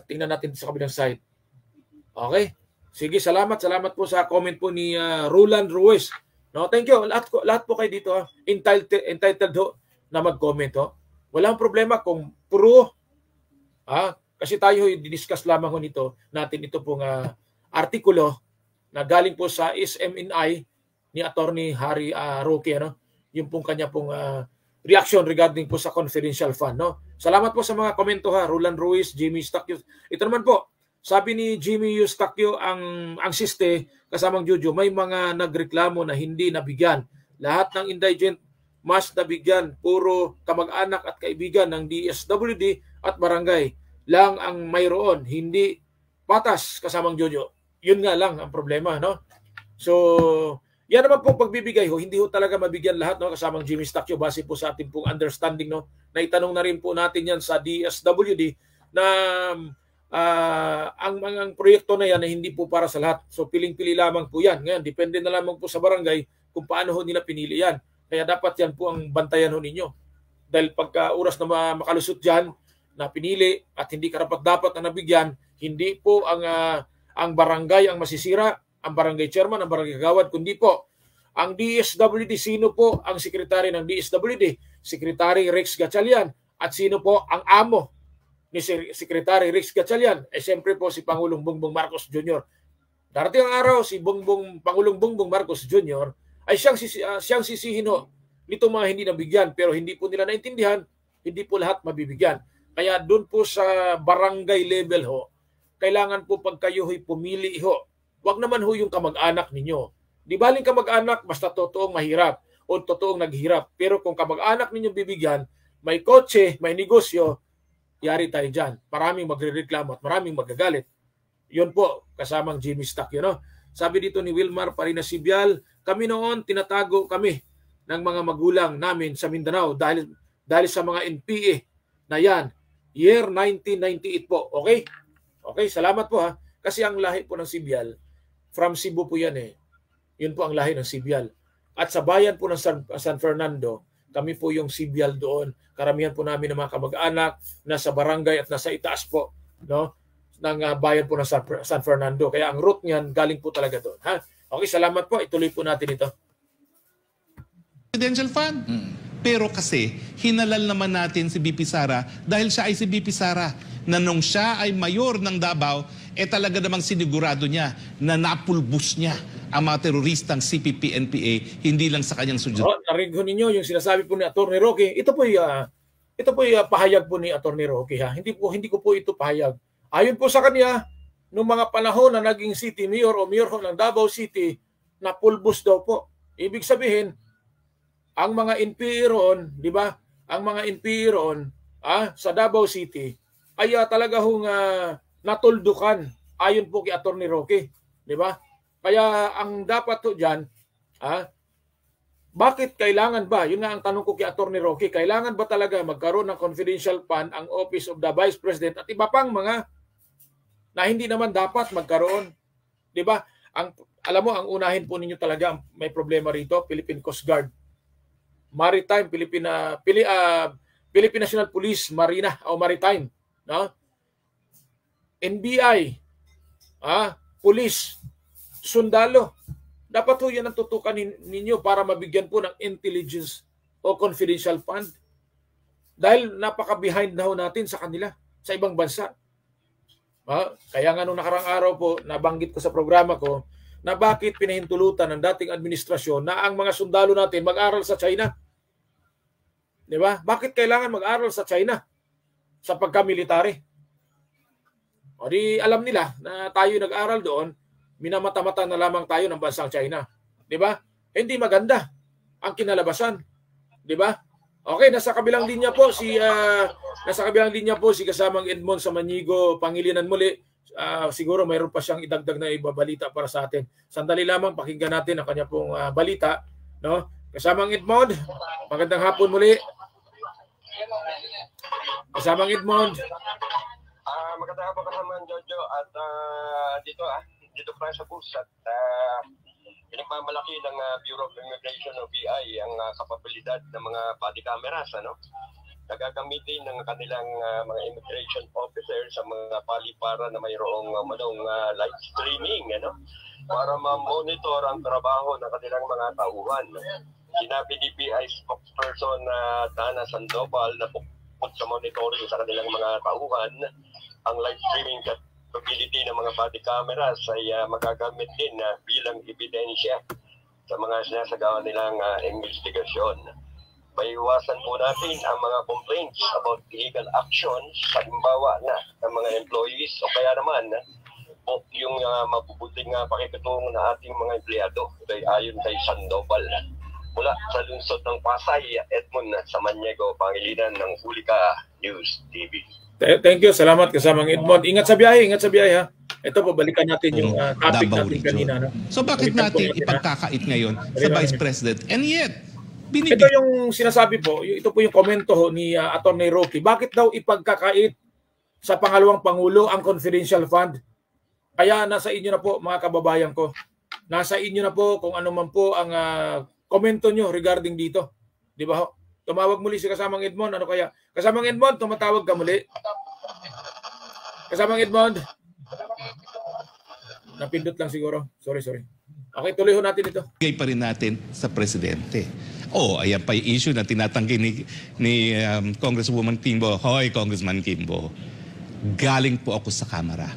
Tingnan natin sa kabilang side. Okay? Sige, salamat po sa comment po ni Roland Ruiz. No, thank you. Lahat po kayo dito entitled ho na mag-comment ho. Walang problema kung puro kasi tayo i-discuss lamang ho nito natin ito pong artikulo na galing po sa SMNI ni Attorney Harry Roque, ano? Yung pong kanya pong reaction regarding po sa confidential fund, no? Salamat po sa mga komento ha, Roland Ruiz, Jimmy Stacchio. Ito naman po, sabi ni Jimmy Eustachio, ang siste kasamang Jojo, may mga nagreklamo na hindi nabigyan. Lahat ng indigent mas nabigyan, puro kamag-anak at kaibigan ng DSWD at barangay lang ang mayroon, hindi patas kasamang Jojo. Yun nga lang ang problema, no? So, yan naman po pagbibigay ho, hindi ho talaga mabigyan lahat, no, kasamang Jimmy Stacchio, base po sa ating pong understanding, no? Naitanong na rin po natin yan sa DSWD na ang proyekto na yan ay hindi po para sa lahat. So piling-pili lamang po yan. Ngayon, depende na lamang po sa barangay kung paano ho nila pinili yan. Kaya dapat yan po ang bantayan ho ninyo. Dahil pagka oras na makalusot dyan, na pinili at hindi karapat-dapat na nabigyan, hindi po ang barangay ang masisira, ang barangay chairman, ang barangay kagawad, kundi po ang DSWD. Sino po ang sekretary ng DSWD? Secretary Rex Gatchalian. At sino po ang amo ni Secretary Rex Gatchalian? Siyempre po si Pangulong Bongbong Marcos Jr. Darating ang araw, si Pangulong Bongbong Marcos Jr. ay siyang sisihin ho nito mga hindi nabigyan, pero hindi po nila naintindihan, hindi po lahat mabibigyan. Kaya doon po sa barangay level ho, kailangan po pag kayo ho'y pumili ho, wag naman ho yung kamag-anak ninyo. Di baling kamag-anak basta totoong mahirap o totoong naghirap. Pero kung kamag-anak ninyo bibigyan, may kotse, may negosyo, yari tayo dyan. Maraming magre-reklamo at maraming magagalit. Yun po, kasamang Jimmy Stacchio, no? Sabi dito ni Wilmar Parina Sibial, kami noon tinatago kami ng mga magulang namin sa Mindanao dahil sa mga NPA na yan. Year 1998 po. Okay? Okay, salamat po ha. Kasi ang lahi po ng Sibial, from Cebu po yan eh. Yun po ang lahi ng Sibial. At sa bayan po ng San Fernando, kami po yung Sibial doon. Karamihan po namin ng mga kamag-anak nasa barangay at nasa itaas po, no, ng bayan po ng San Fernando. Kaya ang route niyan galing po talaga doon. Ha? Okay, salamat po. Ituloy po natin ito. Confidential fund. Pero kasi, hinalal naman natin si BP Sara dahil siya ay si BP Sara na nung siya ay mayor ng Davao, talaga namang sinigurado niya na napulbus niya ang mga teroristang CPP-NPA, hindi lang sa kanyang sudyo. Narinig ko ninyo yung sinasabi po ni Atty. Roque. Ito po yung pahayag po ni Atty. Roque. Ha? Hindi ko po ito pahayag. Ayon po sa kanya, nung mga panahon na naging city mayor o mayor ng Davao City, napulbus daw po. Ibig sabihin, ang mga NPA roon, di ba? Ang mga NPA roon sa Davao City ay talaga hong natuldukan ayon po kay Atty. Roque, di ba? Kaya ang dapat to diyan, bakit kailangan ba? Yun nga ang tanong ko kay Atty. Roque, kailangan ba talaga magkaroon ng confidential fund ang Office of the Vice President at iba pang mga na hindi naman dapat magkaroon, di ba? Alam mo, ang unahin po ninyo talaga may problema rito, Philippine Coast Guard, Maritime, Philippine National Police, Marina o Maritime, no? NBI, Police, sundalo. Dapat ho yan ang tutukan ninyo para mabigyan po ng intelligence o confidential fund. Dahil napaka-behind na ho natin sa kanila, sa ibang bansa. Kaya nga nung nakarang araw po, nabanggit ko sa programa ko, na bakit pinahintulutan ng dating administrasyon na ang mga sundalo natin mag-aral sa China. Di ba? Bakit kailangan mag-aral sa China sa pagka-military? O di alam nila na tayo nag-aral doon, minamata-mata na lamang tayo ng bansang China. Di ba? Hindi maganda ang kinalabasan. Di ba? Okay, nasa kabilang linya po si kasamang Edmond Samanigo Pangilinan muli. Siguro mayroon pa siyang idagdag na ibabalita para sa atin. Sandali lamang pakinggan natin ang kanya pong balita, no? Kasamang Edmond. Magandang hapon muli. Kasamang Edmond. Magandang hapon kasama Jojo at dito pa sa bus at pinagmamalaki ng Bureau of Immigration o BI ang kapabilidad ng mga body cameras, nagagamitin ng kanilang mga immigration officers sa mga paliparan na mayroong live streaming, para ma-monitor ang trabaho ng kanilang mga tauhan. Sinabi ni BI spokesperson Dana Sandoval na bukod sa monitoring sa kanilang mga tauhan, ang live streaming capability ng mga body cameras ay magagamit din bilang ebidensya sa mga sinasagawa nilang investigasyon. Maiwasan po natin ang mga complaints about illegal actions, halimbawa na ng mga employees o kaya naman yung mabubuting pakikitungo ng ating mga empleyado. Ayon kay Sandoval. Mula sa lungsod ng Pasay, Edmond Samaniego, Pangilinan ng Hulika News TV. Thank you. Salamat kasamang Edmond. Ingat sa biyahe ha. Ito po, balikan natin yung topic natin kanina. So bakit natin ipagkakait ngayon sa Vice President? And yet, ito yung sinasabi po, ito po yung komento ni Attorney Rocky. Bakit daw ipagkakait sa pangalawang Pangulo ang confidential fund? Kaya nasa inyo na po mga kababayan ko. Nasa inyo na po kung ano man po ang komento nyo regarding dito. Di ba ho? Tumawag muli si Kasamang Edmond. Ano kaya? Kasamang Edmond, tumatawag ka muli. Kasamang Edmond. Napindot lang siguro. Sorry. Okay, tuloy ho natin ito. Bigay pa rin natin sa Presidente. Ayan pa yung issue na tinatanggi ni Congresswoman Kimbo. Hoy, Congressman Kimbo. Galing po ako sa Kamara.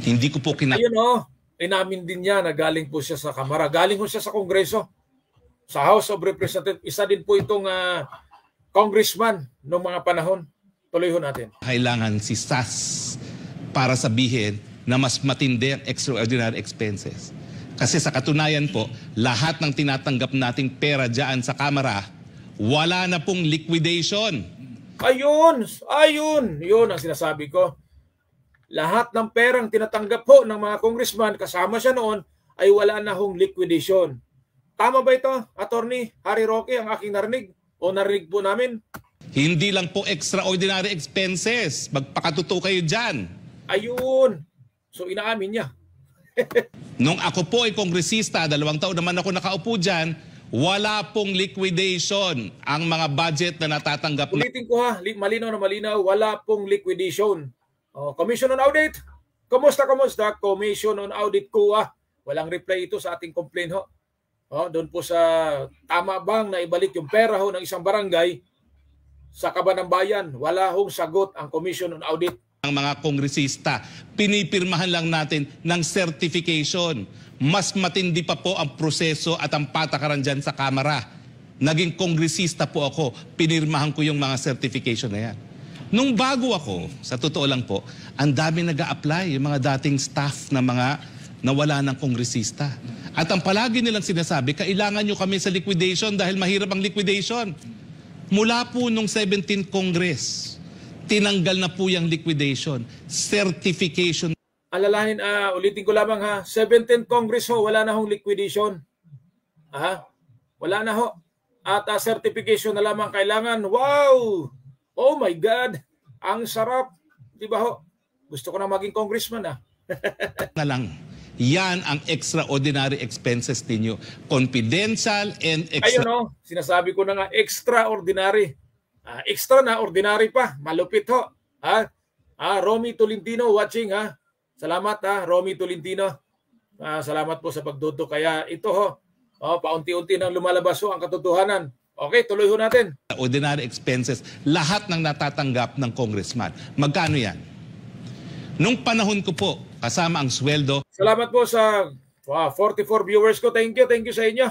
Hindi ko po Ayun inamin din niya na galing po siya sa Kamara. Galing po siya sa Kongreso. Sa House of Representatives. Isa din po itong congressman noong mga panahon. Tuloy ho natin. Kailangan si SAS para sabihin na mas matindi ang extraordinary expenses. Kasi sa katunayan po, lahat ng tinatanggap nating pera dyan sa Kamara, wala na pong liquidation. Ayun. Yun ang sinasabi ko. Lahat ng perang tinatanggap po ng mga congressman, kasama siya noon, ay wala na hong liquidation. Tama ba ito, Attorney Harry Roque, ang aking narinig? O narinig po namin? Hindi lang po extraordinary expenses. Magpakatuto kayo dyan. Ayun. So inaamin niya. Nung ako po ay kongresista, 2 taon naman ako nakaupo dyan, wala pong liquidation ang mga budget na natatanggap na. Ulitin ko malinaw na malinaw, wala pong liquidation. Commission on Audit. Kumusta? Commission on Audit COA. Walang reply ito sa ating complaint ho. Doon po sa tama bang na ibalik yung pera ho ng isang barangay sa Kabanang Bayan. Wala hong sagot ang Commission on Audit. Ang mga kongresista, pinipirmahan lang natin ng certification. Mas matindi pa po ang proseso at ang patakaran dyan sa Kamara. Naging kongresista po ako, pinirmahan ko yung mga certification na yan. Nung bago ako, sa totoo lang po, ang dami nag-a-apply, yung mga dating staff na mga nawala ng kongresista. At ang palagi nilang sinasabi, kailangan nyo kami sa liquidation dahil mahirap ang liquidation. Mula po nung 17th Congress, tinanggal na po yung liquidation. Certification. Alalahin, ulitin ko lamang 17th Congress ho, wala na hong liquidation. Wala na ho. At certification na lamang kailangan. Wow! Oh my God! Ang sarap. Di ba ho? Gusto ko na maging congressman na lang. Yan ang extraordinary expenses ninyo. Confidential and extra. Ayun sinasabi ko na nga, extraordinary. Extra na, ordinary pa. Malupit ho. Romy Tolentino watching Salamat Romy Tolentino. Salamat po sa pagduto. Kaya ito paunti-unti nang lumalabas ang katotohanan. Okay, tuloy ho natin. Ordinary expenses, lahat ng natatanggap ng congressman. Magkano yan? Nung panahon ko po, kasama ang sweldo. Salamat po sa 44 viewers ko. Thank you sa inyo.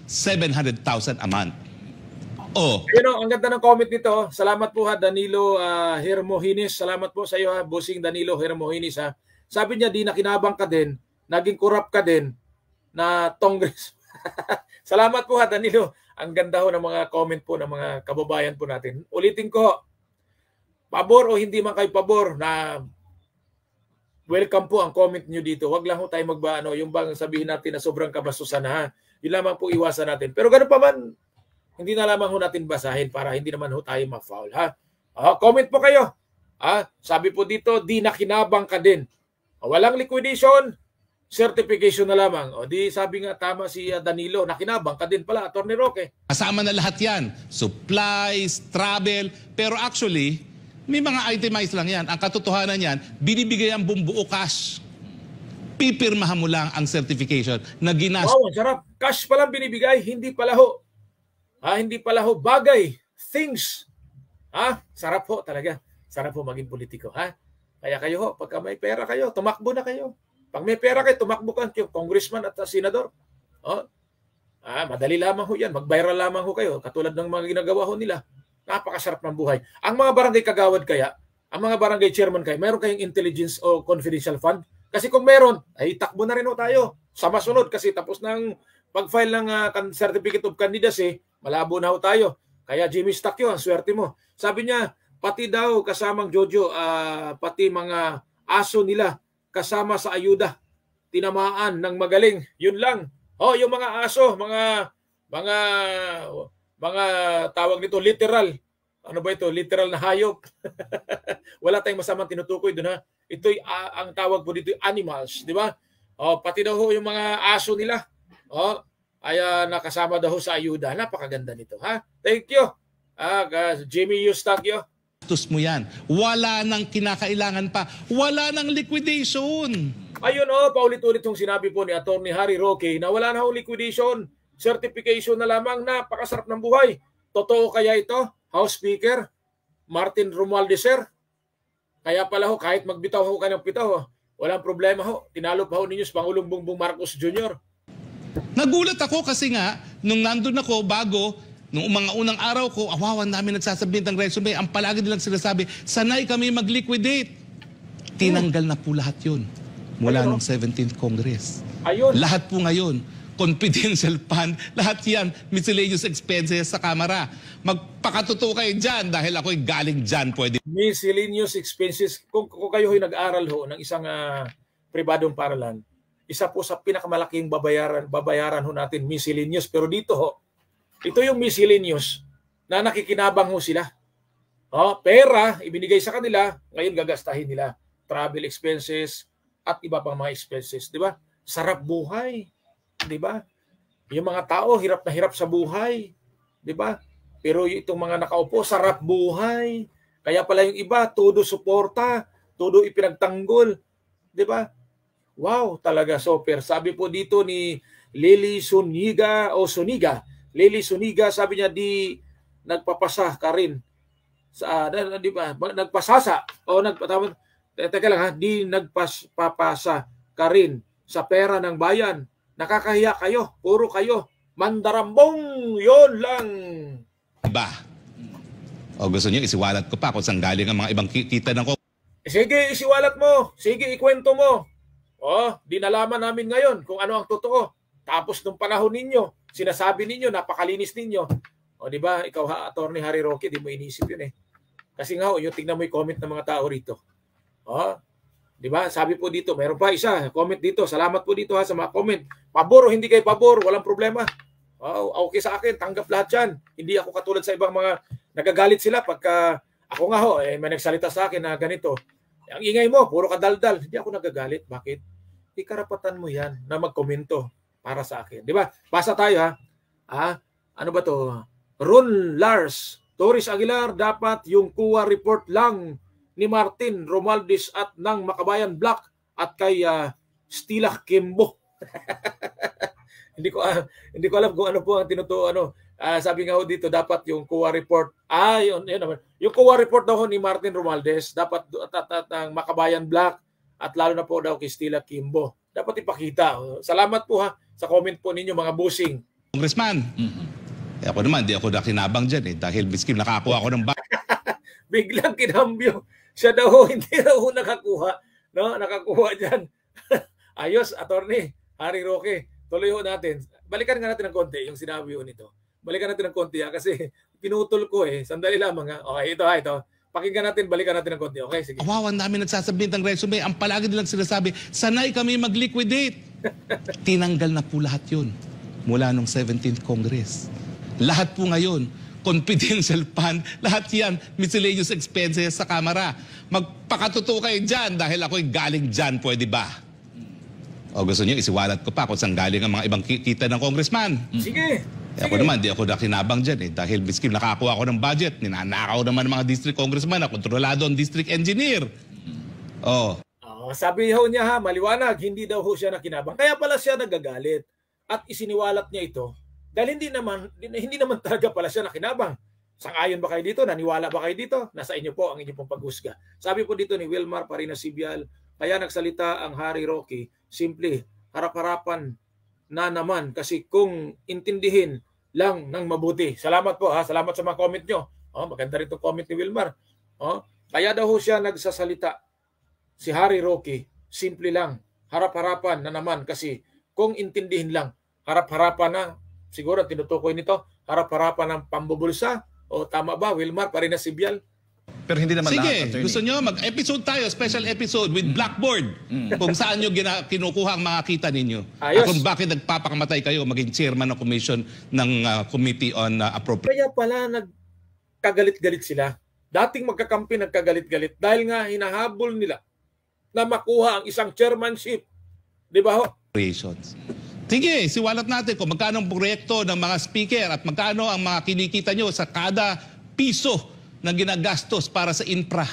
700,000 a month. Ang ganda ng comment nito. Salamat po Danilo Hermohinis. Salamat po sa iyo bossing Danilo Hermohinis Sabi niya di nakinabang ka din, naging corrupt ka din na Congress. Salamat po Danilo. Ang ganda ho ng mga comment po ng mga kababayan po natin. Ulitin ko, pabor o hindi man kayo pabor na welcome po ang comment nyo dito. Huwag lang ho tayo yung bang sabihin natin na sobrang kabastusan Yun lamang po iwasan natin. Pero ganun pa man, hindi na lamang ho natin basahin para hindi naman ho tayo ma-foul, ha? Comment po kayo. Sabi po dito, di nakinabang ka din. Walang liquidation, certification na lamang. O di sabi nga tama si Danilo, nakinabang ka din pala, Atty. Roque. Kasama na lahat yan. Supplies, travel. Pero actually, may mga itemized lang yan. Ang katotohanan yan, binibigay ang bumbuo cash. Pipirmahan mo lang ang certification na ginas. Wow, ang sarap. Cash pa lang binibigay, hindi pala ho. Hindi pala ho bagay, things. Sarap ho talaga. Sarap ho maging politiko, ha? Kaya kayo ho, pagka may pera kayo, tumakbo na kayo. Pag may pera kayo, tumakbo ka yung congressman at senador. Madali lamang ho yan. Mag-viral lamang ho kayo. Katulad ng mga ginagawa ho nila. Napakasarap ng buhay. Ang mga barangay kagawad kaya, ang mga barangay chairman kaya, meron kayong intelligence o confidential fund? Kasi kung meron, ay takbo na rin ho tayo. Sa masunod kasi tapos ng pag-file ng certificate of candidacy, malabo na ho tayo. Kaya Jimmy Stacchio, ang swerte mo. Sabi niya, pati daw kasamang Jojo, pati mga aso nila kasama sa ayuda. Tinamaan ng magaling. Yun lang. Yung mga aso, mga tawag nito, literal. Ano ba ito? Literal na hayop. Wala tayong masamang tinutukoy doon, ha? Ito'y ang tawag po dito animals, di ba? Pati daw ho yung mga aso nila. Ay nakasama daw sa ayuda. Napakaganda nito, ha? Thank you. Jimmy Eustachio. Tus mo yan. Wala nang kinakailangan pa. Wala nang liquidation. Ayun paulit-ulit yung sinabi po ni Atty. Harry Roque na wala na ho liquidation. Certification na lamang. Napakasarap ng buhay. Totoo kaya ito, House Speaker Martin Romualdez, sir? Kaya pala ho, kahit magbitaw ho kayo ng pitaw, walang problema ho. Tinalo pa ho ninyo sa Pangulong Bongbong Marcos Jr. Nagulat ako kasi nga, nung nandun ako bago, nung mga unang araw ko, awawan namin nagsasabit ng resume, ang palagi nilang sinasabi, sanay kami mag-liquidate. Tinanggal na po lahat yun. Mula nung 17th Congress. Ayun. Lahat po ngayon, confidential fund, lahat yan, miscellaneous expenses sa Kamara. Magpakatotoo kayo dyan dahil ako'y galing dyan pwede. Miscellaneous expenses, kung kayo ho'y nag-aral ho ng isang pribadong paralan, isa po sa pinakamalaking babayaran ho natin, miscellaneous. Pero dito ho, ito yung miscellaneous na nakikinabang ho sila. Pera, ibinigay sa kanila, ngayon gagastahin nila. Travel expenses at iba pang mga expenses. Di ba? Sarap buhay. Di ba? Yung mga tao, hirap na hirap sa buhay. Di ba? Pero itong mga nakaupo, sarap buhay. Kaya pala yung iba, todo suporta, todo ipinagtanggol. Di ba? Wow, talaga super. Sabi po dito ni Lily Suniga, Lily Suniga, sabi niya, di nagpapasa ka rin. Di ba? Nagpasasa. Teka lang ha, di nagpapasa ka rin sa pera ng bayan. Nakakahiya kayo, puro kayo. Mandarambong, yon lang. Iba. O gusto niyo isiwalat ko pa kung saan galing ang mga ibang kita ng ko. Sige, isiwalat mo. Sige, ikwento mo. Di nalaman namin ngayon kung ano ang totoo. Tapos nung panahon ninyo, sinasabi ninyo, napakalinis ninyo. Di ba, ikaw Atty. Harry Roque, di mo inisip yun eh. Kasi nga, yung tignan mo yung comment ng mga tao rito. Di ba? Sabi po dito, mayroon pa isa, comment dito. Salamat po dito sa mga comment. Pabor o hindi kayo pabor, walang problema. Okay sa akin, tanggap lahat yan. Hindi ako katulad sa ibang mga nagagalit sila pagka ako nga may nagsalita sa akin na ganito. Ang ingay mo, puro kadaldal. Hindi ako nagagalit. Bakit? Karapatan mo yan na magkomento para sa akin. Di ba? Basa tayo ha. Ano ba to? Ron Lars, Torres Aguilar, dapat yung kuha report lang ni Martin Romualdez at ng Makabayan Black at kay Stila Kimbo. Hindi ko alam kung ano po ang tinutuo sabi nga ho dito dapat yung kuha report. Yun naman. Yung kuha report daw ni Martin Romualdez dapat at ng Makabayan Black at lalo na po daw kay Stila Kimbo. Dapat ipakita. Salamat po sa comment po ninyo mga busing. Congressman. Ako naman, di ako nakinabang dyan dahil miskin nakakuha ako ng Biglang kinambyo. Siya daw hindi daw nakakuha. Nakakuha dyan. Ayos, Atty. Harry Roque. Tuloy ho natin. Balikan nga natin ng konti yung sinabi ho nito. Balikan natin ng konti kasi pinutol ko Sandali lamang Okay, ito. Pakinggan natin, balikan natin ng konti. Okay, sige. Awawan namin nagsasabit ng resume. Ang palagi nilang sinasabi, sanay kami mag-liquidate. Tinanggal na po lahat yun. Mula nung 17th Congress. Lahat po ngayon, confidential fund, lahat yan, miscellaneous expenses sa Kamara. Magpakatotoo kayo dyan dahil ako'y galing dyan, pwede ba? O gusto niyo, isiwalat ko pa kung saan galing ang mga ibang kita ng congressman. Sige. Ako naman, di ako nakinabang dyan eh. Dahil miskin nakakuha ako ng budget, ninanakaw naman ng mga district congressman, kontrolado ang district engineer. Sabi ho niya maliwanag, hindi daw ho siya nakinabang. Kaya pala siya nagagalit at isiniwalat niya ito dahil hindi naman talaga pala siya nakinabang. Sang-ayon ba kayo dito? Naniwala ba kayo dito? Nasa inyo po ang inyong pong paghusga. Sabi po dito ni Wilmar Parina-Sibyal, kaya nagsalita ang Harry Roque, simple, harap-harapan na naman kasi kung intindihin lang ng mabuti. Salamat po salamat sa mga comment nyo. Maganda rin itong comment ni Wilmar. Kaya daw ho siya nagsasalita. Si Harry Roque, simple lang, harap-harapan na naman kasi kung intindihin lang, harap-harapan na, siguro tinutukoy nito, harap-harapan ng pambubulsa, o tama ba, Wilmar Parina-Sibyal? Pero hindi naman Sige, lahat, attorney. gusto nyo mag-episode tayo, special episode with Blackboard, kung saan nyo kinukuha ang mga kita ninyo. Ayos. At kung bakit nagpapakamatay kayo maging chairman ng commission ng Committee on Appropriate. Kaya pala nagkagalit-galit sila. Dating magkakampi nagkagalit-galit dahil nga hinahabol nila na makuha ang isang chairmanship. Di ba ho? Operations. Sige, siwalat natin kung magkano ang proyekto ng mga speaker at magkano ang mga kinikita nyo sa kada piso na ginagastos para sa infra.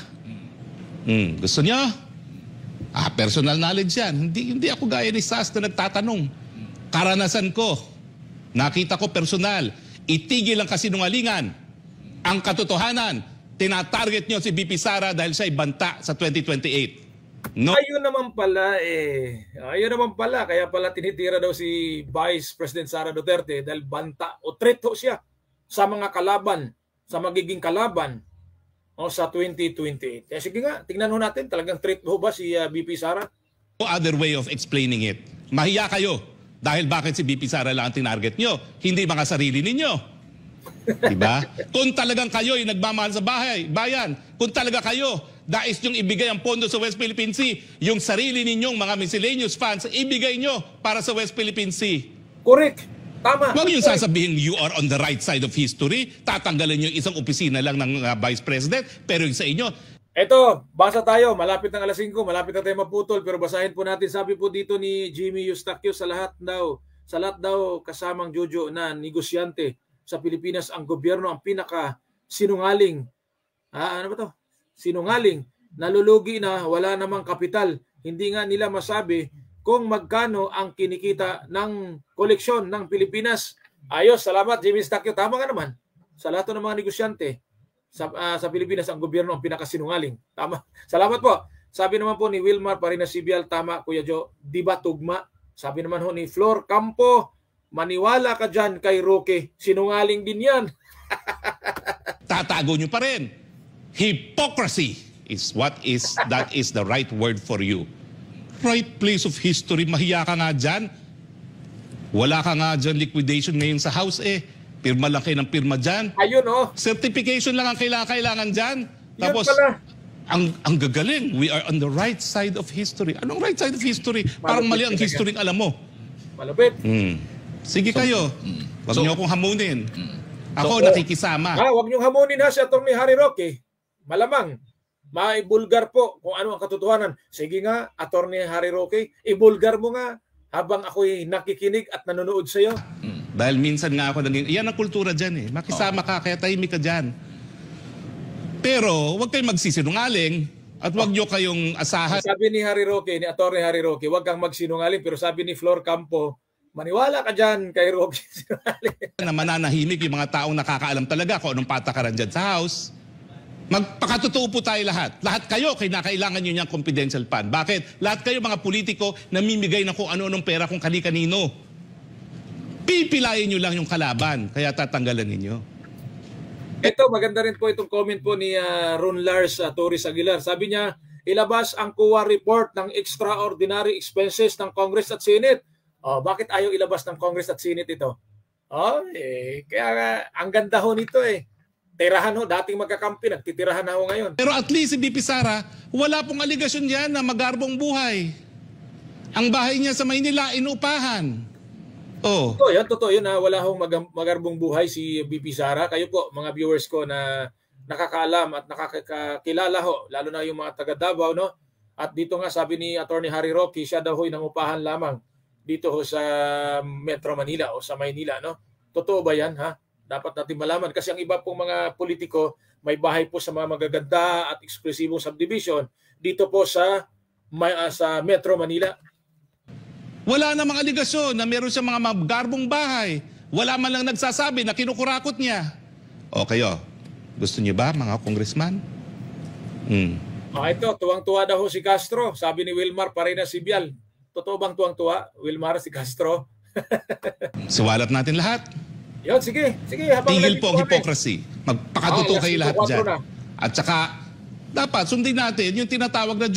Gusto nyo? Personal knowledge yan. Hindi ako gaya ni Sas na nagtatanong. Karanasan ko. Nakita ko personal. Itigil ang kasinungalingan. Ang katotohanan, tinatarget nyo si BP Sara dahil siya'y banta sa 2028. No. Ayun naman pala Ayun naman pala. Kaya pala tinitira daw si Vice President Sara Duterte dahil banta o threat ho siya sa mga kalaban, sa magiging kalaban sa 2028. Kaya sige nga, tingnan ho natin talagang threat ho ba si BP Sara? No other way of explaining it. Mahiya kayo dahil bakit si BP Sara lang ang tinarget nyo, hindi mga sarili ninyo. Diba? Kung talagang kayo ay nagmamahal sa bayan, kung talaga kayo dais nyong ibigay ang pondo sa West Philippine Sea, yung sarili ninyong mga miscellaneous funds, ibigay nyo para sa West Philippine Sea. Correct. Tama. Huwag yung sasabihin you are on the right side of history, tatanggalin yung isang opisina lang ng Vice President, pero yung sa inyo. Eto, basa tayo. Malapit ng alas 5, malapit na tayo maputol, pero basahin po natin. Sabi po dito ni Jimmy Eustaquio, sa lahat daw kasamang Jojo na negosyante sa Pilipinas, ang gobyerno ang pinaka sinungaling. Ano ba to? Sinungaling, nalulugi na wala namang kapital. Hindi nga nila masabi kung magkano ang kinikita ng koleksyon ng Pilipinas. Ayos, salamat Jimmy Eustaquio. Tama nga naman. Sa lahat ng mga negosyante sa Pilipinas, ang gobyerno ang pinakasinungaling. Tama. Salamat po. Sabi naman po ni Wilmar Parina-Sibyal, tama Kuya Jo, di ba tugma? Sabi naman ho ni Flor Campo, maniwala ka dyan kay Roque. Sinungaling din yan. Tatago nyo pa rin. Hypocrisy that is the right word for you. Right place of history, mahiya ka nga dyan. Wala ka nga dyan liquidation ngayon sa house Pirma lang kayo ng pirma dyan. Ayun Certification lang ang kailangan dyan. Tapos, Yun pala. ang gagaling, we are on the right side of history. Anong right side of history? Parang mali ang history ang alam mo. Malapit. Sige kayo. Huwag niyo akong hamunin. Ako nakikisama. Huwag niyong hamunin si Atty. Harry Roque. Malamang, maibulgar po kung ano ang katotohanan. Sige nga, Atty. Harry Roque, ibulgar mo nga habang ako'y nakikinig at nanonood sa iyo. Dahil minsan nga ako naging, yan ang kultura dyan Makisama ka, kaya tahimik ka dyan. Pero, huwag kayong magsisinungaling at huwag nyo kayong asahan. Sabi ni Harry Roque, ni Atty. Harry Roque, huwag kang magsinungaling. Pero sabi ni Flor Campo, maniwala ka dyan kay Roque. Na mananahimik yung mga taong nakakaalam talaga kung anong patakaran dyan sa house. Magpakatotoo po tayo lahat. Lahat kayo, kailangan nyo niyang confidential fund. Bakit? Lahat kayo mga politiko namimigay na kung ano-anong pera kung kani-kanino. Pipilayin nyo lang yung kalaban, kaya tatanggalan ninyo. Ito, maganda rin po itong comment po ni Ron Lars Torres Aguilar. Sabi niya, ilabas ang COA report ng extraordinary expenses ng Congress at Senate. Bakit ayaw ilabas ng Congress at Senate ito? Kaya ang ganda ho nito Tirahan ho, dating magkakampi, nagtitirahan na ho ngayon. Pero at least si BP Sara, wala pong aligasyon diyan na magarbong buhay. Ang bahay niya sa Maynila, inuupahan. Oh, Totoo yun ha. Wala hong magarbong buhay si BP Sara. Kayo po, mga viewers ko na nakakaalam at nakakakilala ho, lalo na yung mga taga Davao, no? At dito nga sabi ni Attorney Harry Roque, siya daw ho'y nangupahan lamang dito ho sa Metro Manila o sa Maynila, no? Totoo ba yan, ha? Dapat natin malaman kasi ang iba pong mga politiko may bahay po sa mga magaganda at eksklusibong subdivision dito po sa Metro Manila. wala namang aligasyon na meron siya mga magarbong bahay. Wala man lang nagsasabi na kinukurakot niya. O kayo, gusto niyo ba mga congressman? Ito, tuwang-tuwa daw si Castro. Sabi ni Wilmar Parenas Sibyal. Totoo bang tuwang-tuwa, Wilmar, si Castro? Siwalat natin lahat. Yun, sige. Tigil po ang hypocrisy. Magpakatuto kayo lahat dyan. At saka, dapat sundin natin yung tinatawag na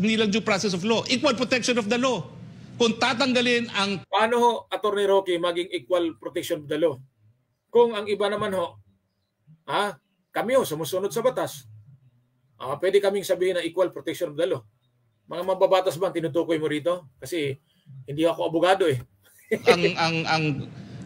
nilang due process of law. Equal protection of the law. Kung tatanggalin ang... Paano ho, Attorney Roque, maging equal protection of the law? Kung ang iba naman ho, kami ho, sumusunod sa batas. Pwede kaming sabihin na equal protection of the law. Mga mababatas ba ang tinutukoy mo rito? Kasi hindi ako abogado eh.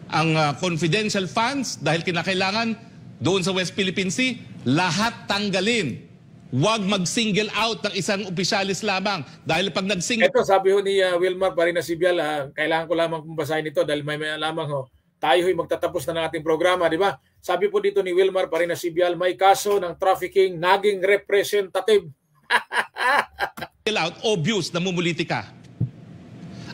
ang confidential funds, dahil kinakailangan doon sa West Philippine Sea, lahat tanggalin. Huwag mag-single out ng isang opisyalis lamang. Dahil pag nag-single... Ito, sabi ho ni Wilmar Parenas Sibyal, kailangan ko lamang basahin ito dahil may lamang ho. Tayo ho'y magtatapos na ng ating programa, di ba? Sabi po dito ni Wilmar Parenas Sibyal, may kaso ng trafficking naging representative. out, obvious na mumulitika.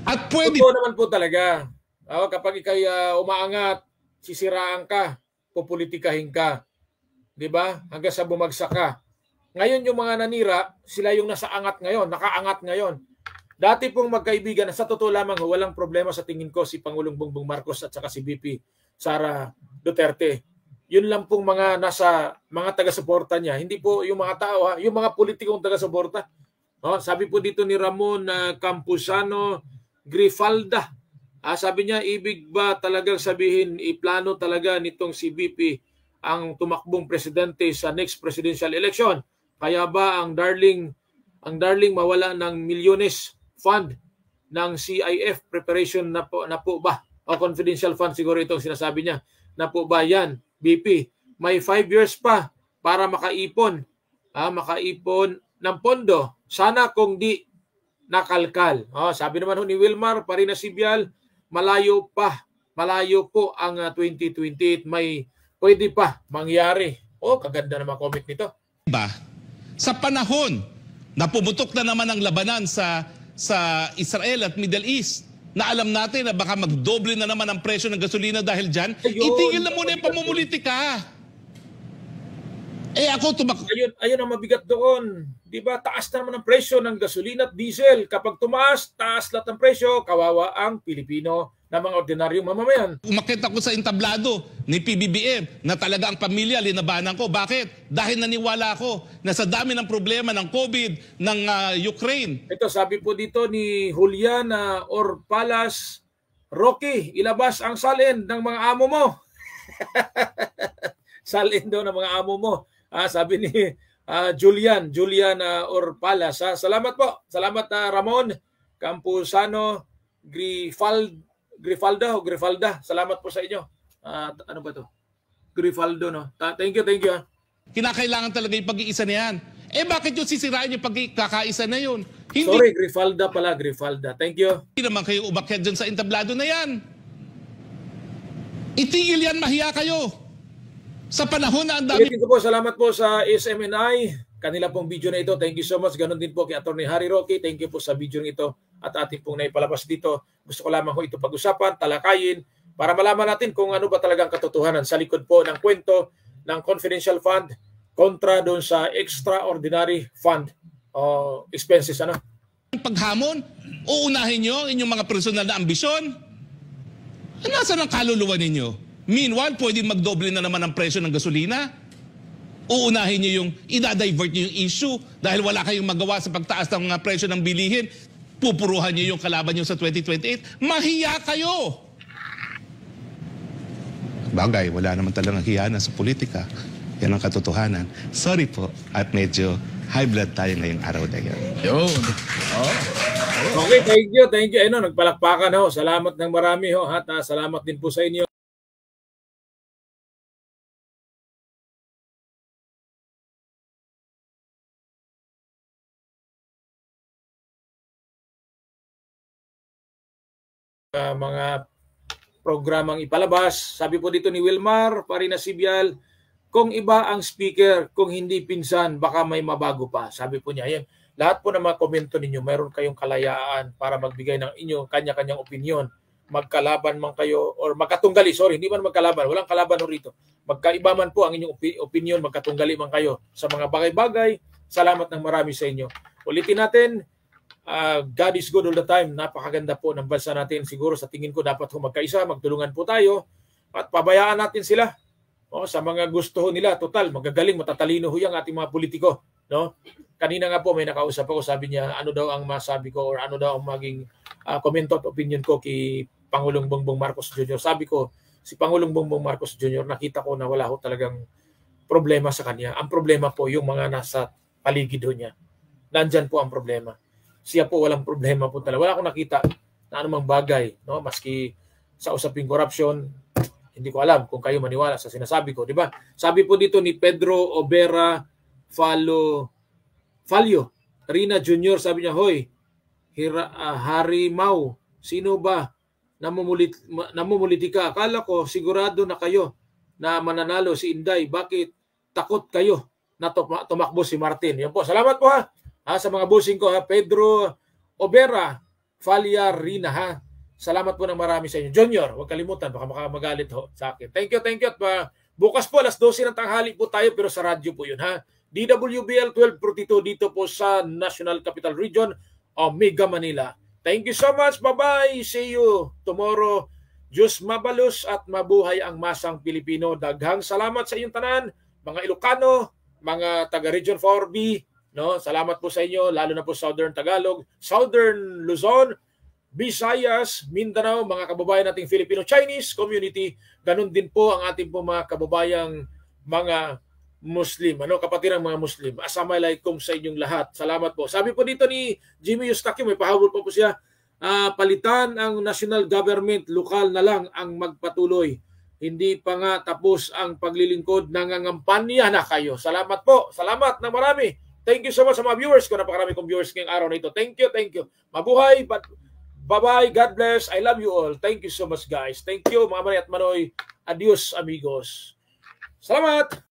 At pwede... Totoo naman po talaga. Kapag ikay umaangat, sisiraan ka, pupolitikahin ka. Di ba? Hanggang sa bumagsak ka. Ngayon yung mga nanira, sila yung nasa angat ngayon, nakaangat ngayon. Dati pong magkaibigan, sa totoo lamang, walang problema sa tingin ko si Pangulong Bongbong Marcos at saka si BP Sara Duterte. Yun lang pong mga taga-suporta niya. Hindi po yung mga tao, yung mga politikong taga-suporta. Sabi po dito ni Ramon Campuzano Grifalda. Sabi niya, ibig ba talagang sabihin, iplano talaga nitong si BP ang tumakbong presidente sa next presidential election? Kaya ba ang darling mawala ng milyones fund ng CIF preparation na po ba? O confidential fund siguro itong sinasabi niya. Na po ba yan, BP? May 5 years pa para makaipon ng pondo. Sana kung di nakalkal. Sabi naman ni Wilmar Parenas Sibyal, malayo po ang 2028. May pwede pa mangyari. Kaganda naman comment nito. Diba? Sa panahon na pumutok na naman ang labanan sa Israel at Middle East, na alam natin na baka magdoble na naman ang presyo ng gasolina dahil dyan, itigil na muna yung pamumulitika. Ayun ang mabigat doon. Diba? Taas na naman ang presyo ng gasolina at diesel. Kapag taas lahat ng presyo, kawawa ang Pilipino na mga ordinaryong mamamayan. Umakit ako sa entablado ni PBBM na talaga ang pamilya linabanan ko. Bakit? Dahil naniwala ako na sa dami ng problema ng COVID, ng Ukraine. Ito, sabi po dito ni Julian Orpalas, Rocky, ilabas ang salin ng mga amo mo. Salin daw ng mga amo mo. Sabi ni Julian Orpalas. Salamat po. Salamat Ramon Campuzano Grifalda. Salamat po sa inyo. Ano ba to? Grifaldo, no? Thank you. Kinakailangan talaga yung pag-iisa na yan. Bakit yung sisirain yung pagkakaisa na yun? Sorry, Grifalda pala, Grifalda. Thank you. Hindi naman kayo umakyat dyan sa entablado na yan. Itigil yan, mahiya kayo. Sa panahon na ang dami... Salamat po sa SMNI. Kanila pong video na ito. Thank you so much. Ganon din po kay Attorney Harry Roque. Thank you po sa video ito at ating pong naipalabas dito. Gusto ko lamang ito pag-usapan, talakayin, para malaman natin kung ano ba talagang katotohanan sa likod po ng kwento ng confidential fund kontra doon sa extraordinary fund o expenses. Paghamon, uunahin nyo inyong mga personal na ambisyon. Nasaan ang kaluluwa ninyo? Meanwhile, pwede magdoble na naman ang presyo ng gasolina. Uunahin nyo yung, idadivert nyo yung issue dahil wala kayong magawa sa pagtaas ng mga presyo ng bilihin. Pupuruhan nyo yung kalaban nyo sa 2028. Mahiya kayo! Bagay, wala naman talagang hiyanan sa politika. Yan ang katotohanan. Sorry po, at medyo high blood tayo ngayong araw na yan. Yun. Okay, thank you, thank you. Ano, nagpalakpakan ho. Salamat ng marami ho. At salamat din po sa inyo. Mga programang ipalabas. Sabi po dito ni Wilmar, Parina Sibial, kung iba ang speaker, kung hindi pinsan, baka may mabago pa. Sabi po niya, yan. Lahat po ng mga komento ninyo, mayroon kayong kalayaan para magbigay ng inyong kanya-kanyang opinion. Magkalaban man kayo, or magkatunggali, sorry, hindi man magkalaban, walang kalaban rito. Magkaiba man po ang inyong opinion, magkatunggali man kayo sa mga bagay-bagay. Salamat ng marami sa inyo. Ulitin natin, God is good all the time. Napakaganda po ng bansa natin. Siguro sa tingin ko dapat magkaisa, magtulungan po tayo at pabayaan natin sila sa mga gusto nila. Total, magagaling, matatalino yung ating mga politiko. No? Kanina nga po may nakausap ako, sabi niya ano daw ang masabi ko or ano daw ang maging komento at opinion ko kay Pangulong Bongbong Marcos Jr. Sabi ko, si Pangulong Bongbong Marcos Jr. nakita ko na wala ho talagang problema sa kanya. Ang problema po yung mga nasa paligid niya. Nandyan po ang problema. Siya po walang problema po talaga. Wala akong nakita na anumang bagay, no? Maski sa usaping corruption, hindi ko alam kung kayo maniwala sa sinasabi ko, di ba? Sabi po dito ni Pedro Obera Falio, Rina Jr., sabi niya, hoy, Harimaw, sino ba namumulitika? Akala ko sigurado na kayo na mananalo si Inday. Bakit takot kayo na tumakbo si Martin? Yan po. Salamat po ha. Sa mga busing ko ha, Pedro Obera, Falia Rina ha. Salamat po ng marami sa inyo. Junior, huwag kalimutan, baka makamagalit ho sa akin. Thank you, thank you. At bukas po, alas 12 ng tanghali po tayo, pero sa radyo po yun ha. DWBL 1242 dito po sa National Capital Region, Mega Manila. Thank you so much. Bye-bye. See you tomorrow. Diyos mabalos at mabuhay ang masang Pilipino. Daghang salamat sa inyong tanan, mga Ilocano, mga taga Region 4B. No, salamat po sa inyo, lalo na po Southern Tagalog, Southern Luzon, Visayas, Mindanao, mga kababayan nating Filipino-Chinese community. Ganun din po ang ating po mga kababayang mga Muslim, kapatiran mga Muslim. Assalamualaikum sa inyong lahat. Salamat po. Sabi po dito ni Jimmy Eustachio, may pahabol po siya, palitan ang national government, lokal na lang ang magpatuloy. Hindi pa nga tapos ang paglilingkod, nangangampanya na kayo. Salamat po. Salamat na marami. Thank you so much sa mga viewers ko. Napakarami kong viewers ngayong araw na ito. Thank you, thank you. Mabuhay. Bye-bye. God bless. I love you all. Thank you so much, guys. Thank you, mga Mari at Manoy. Adios, amigos. Salamat!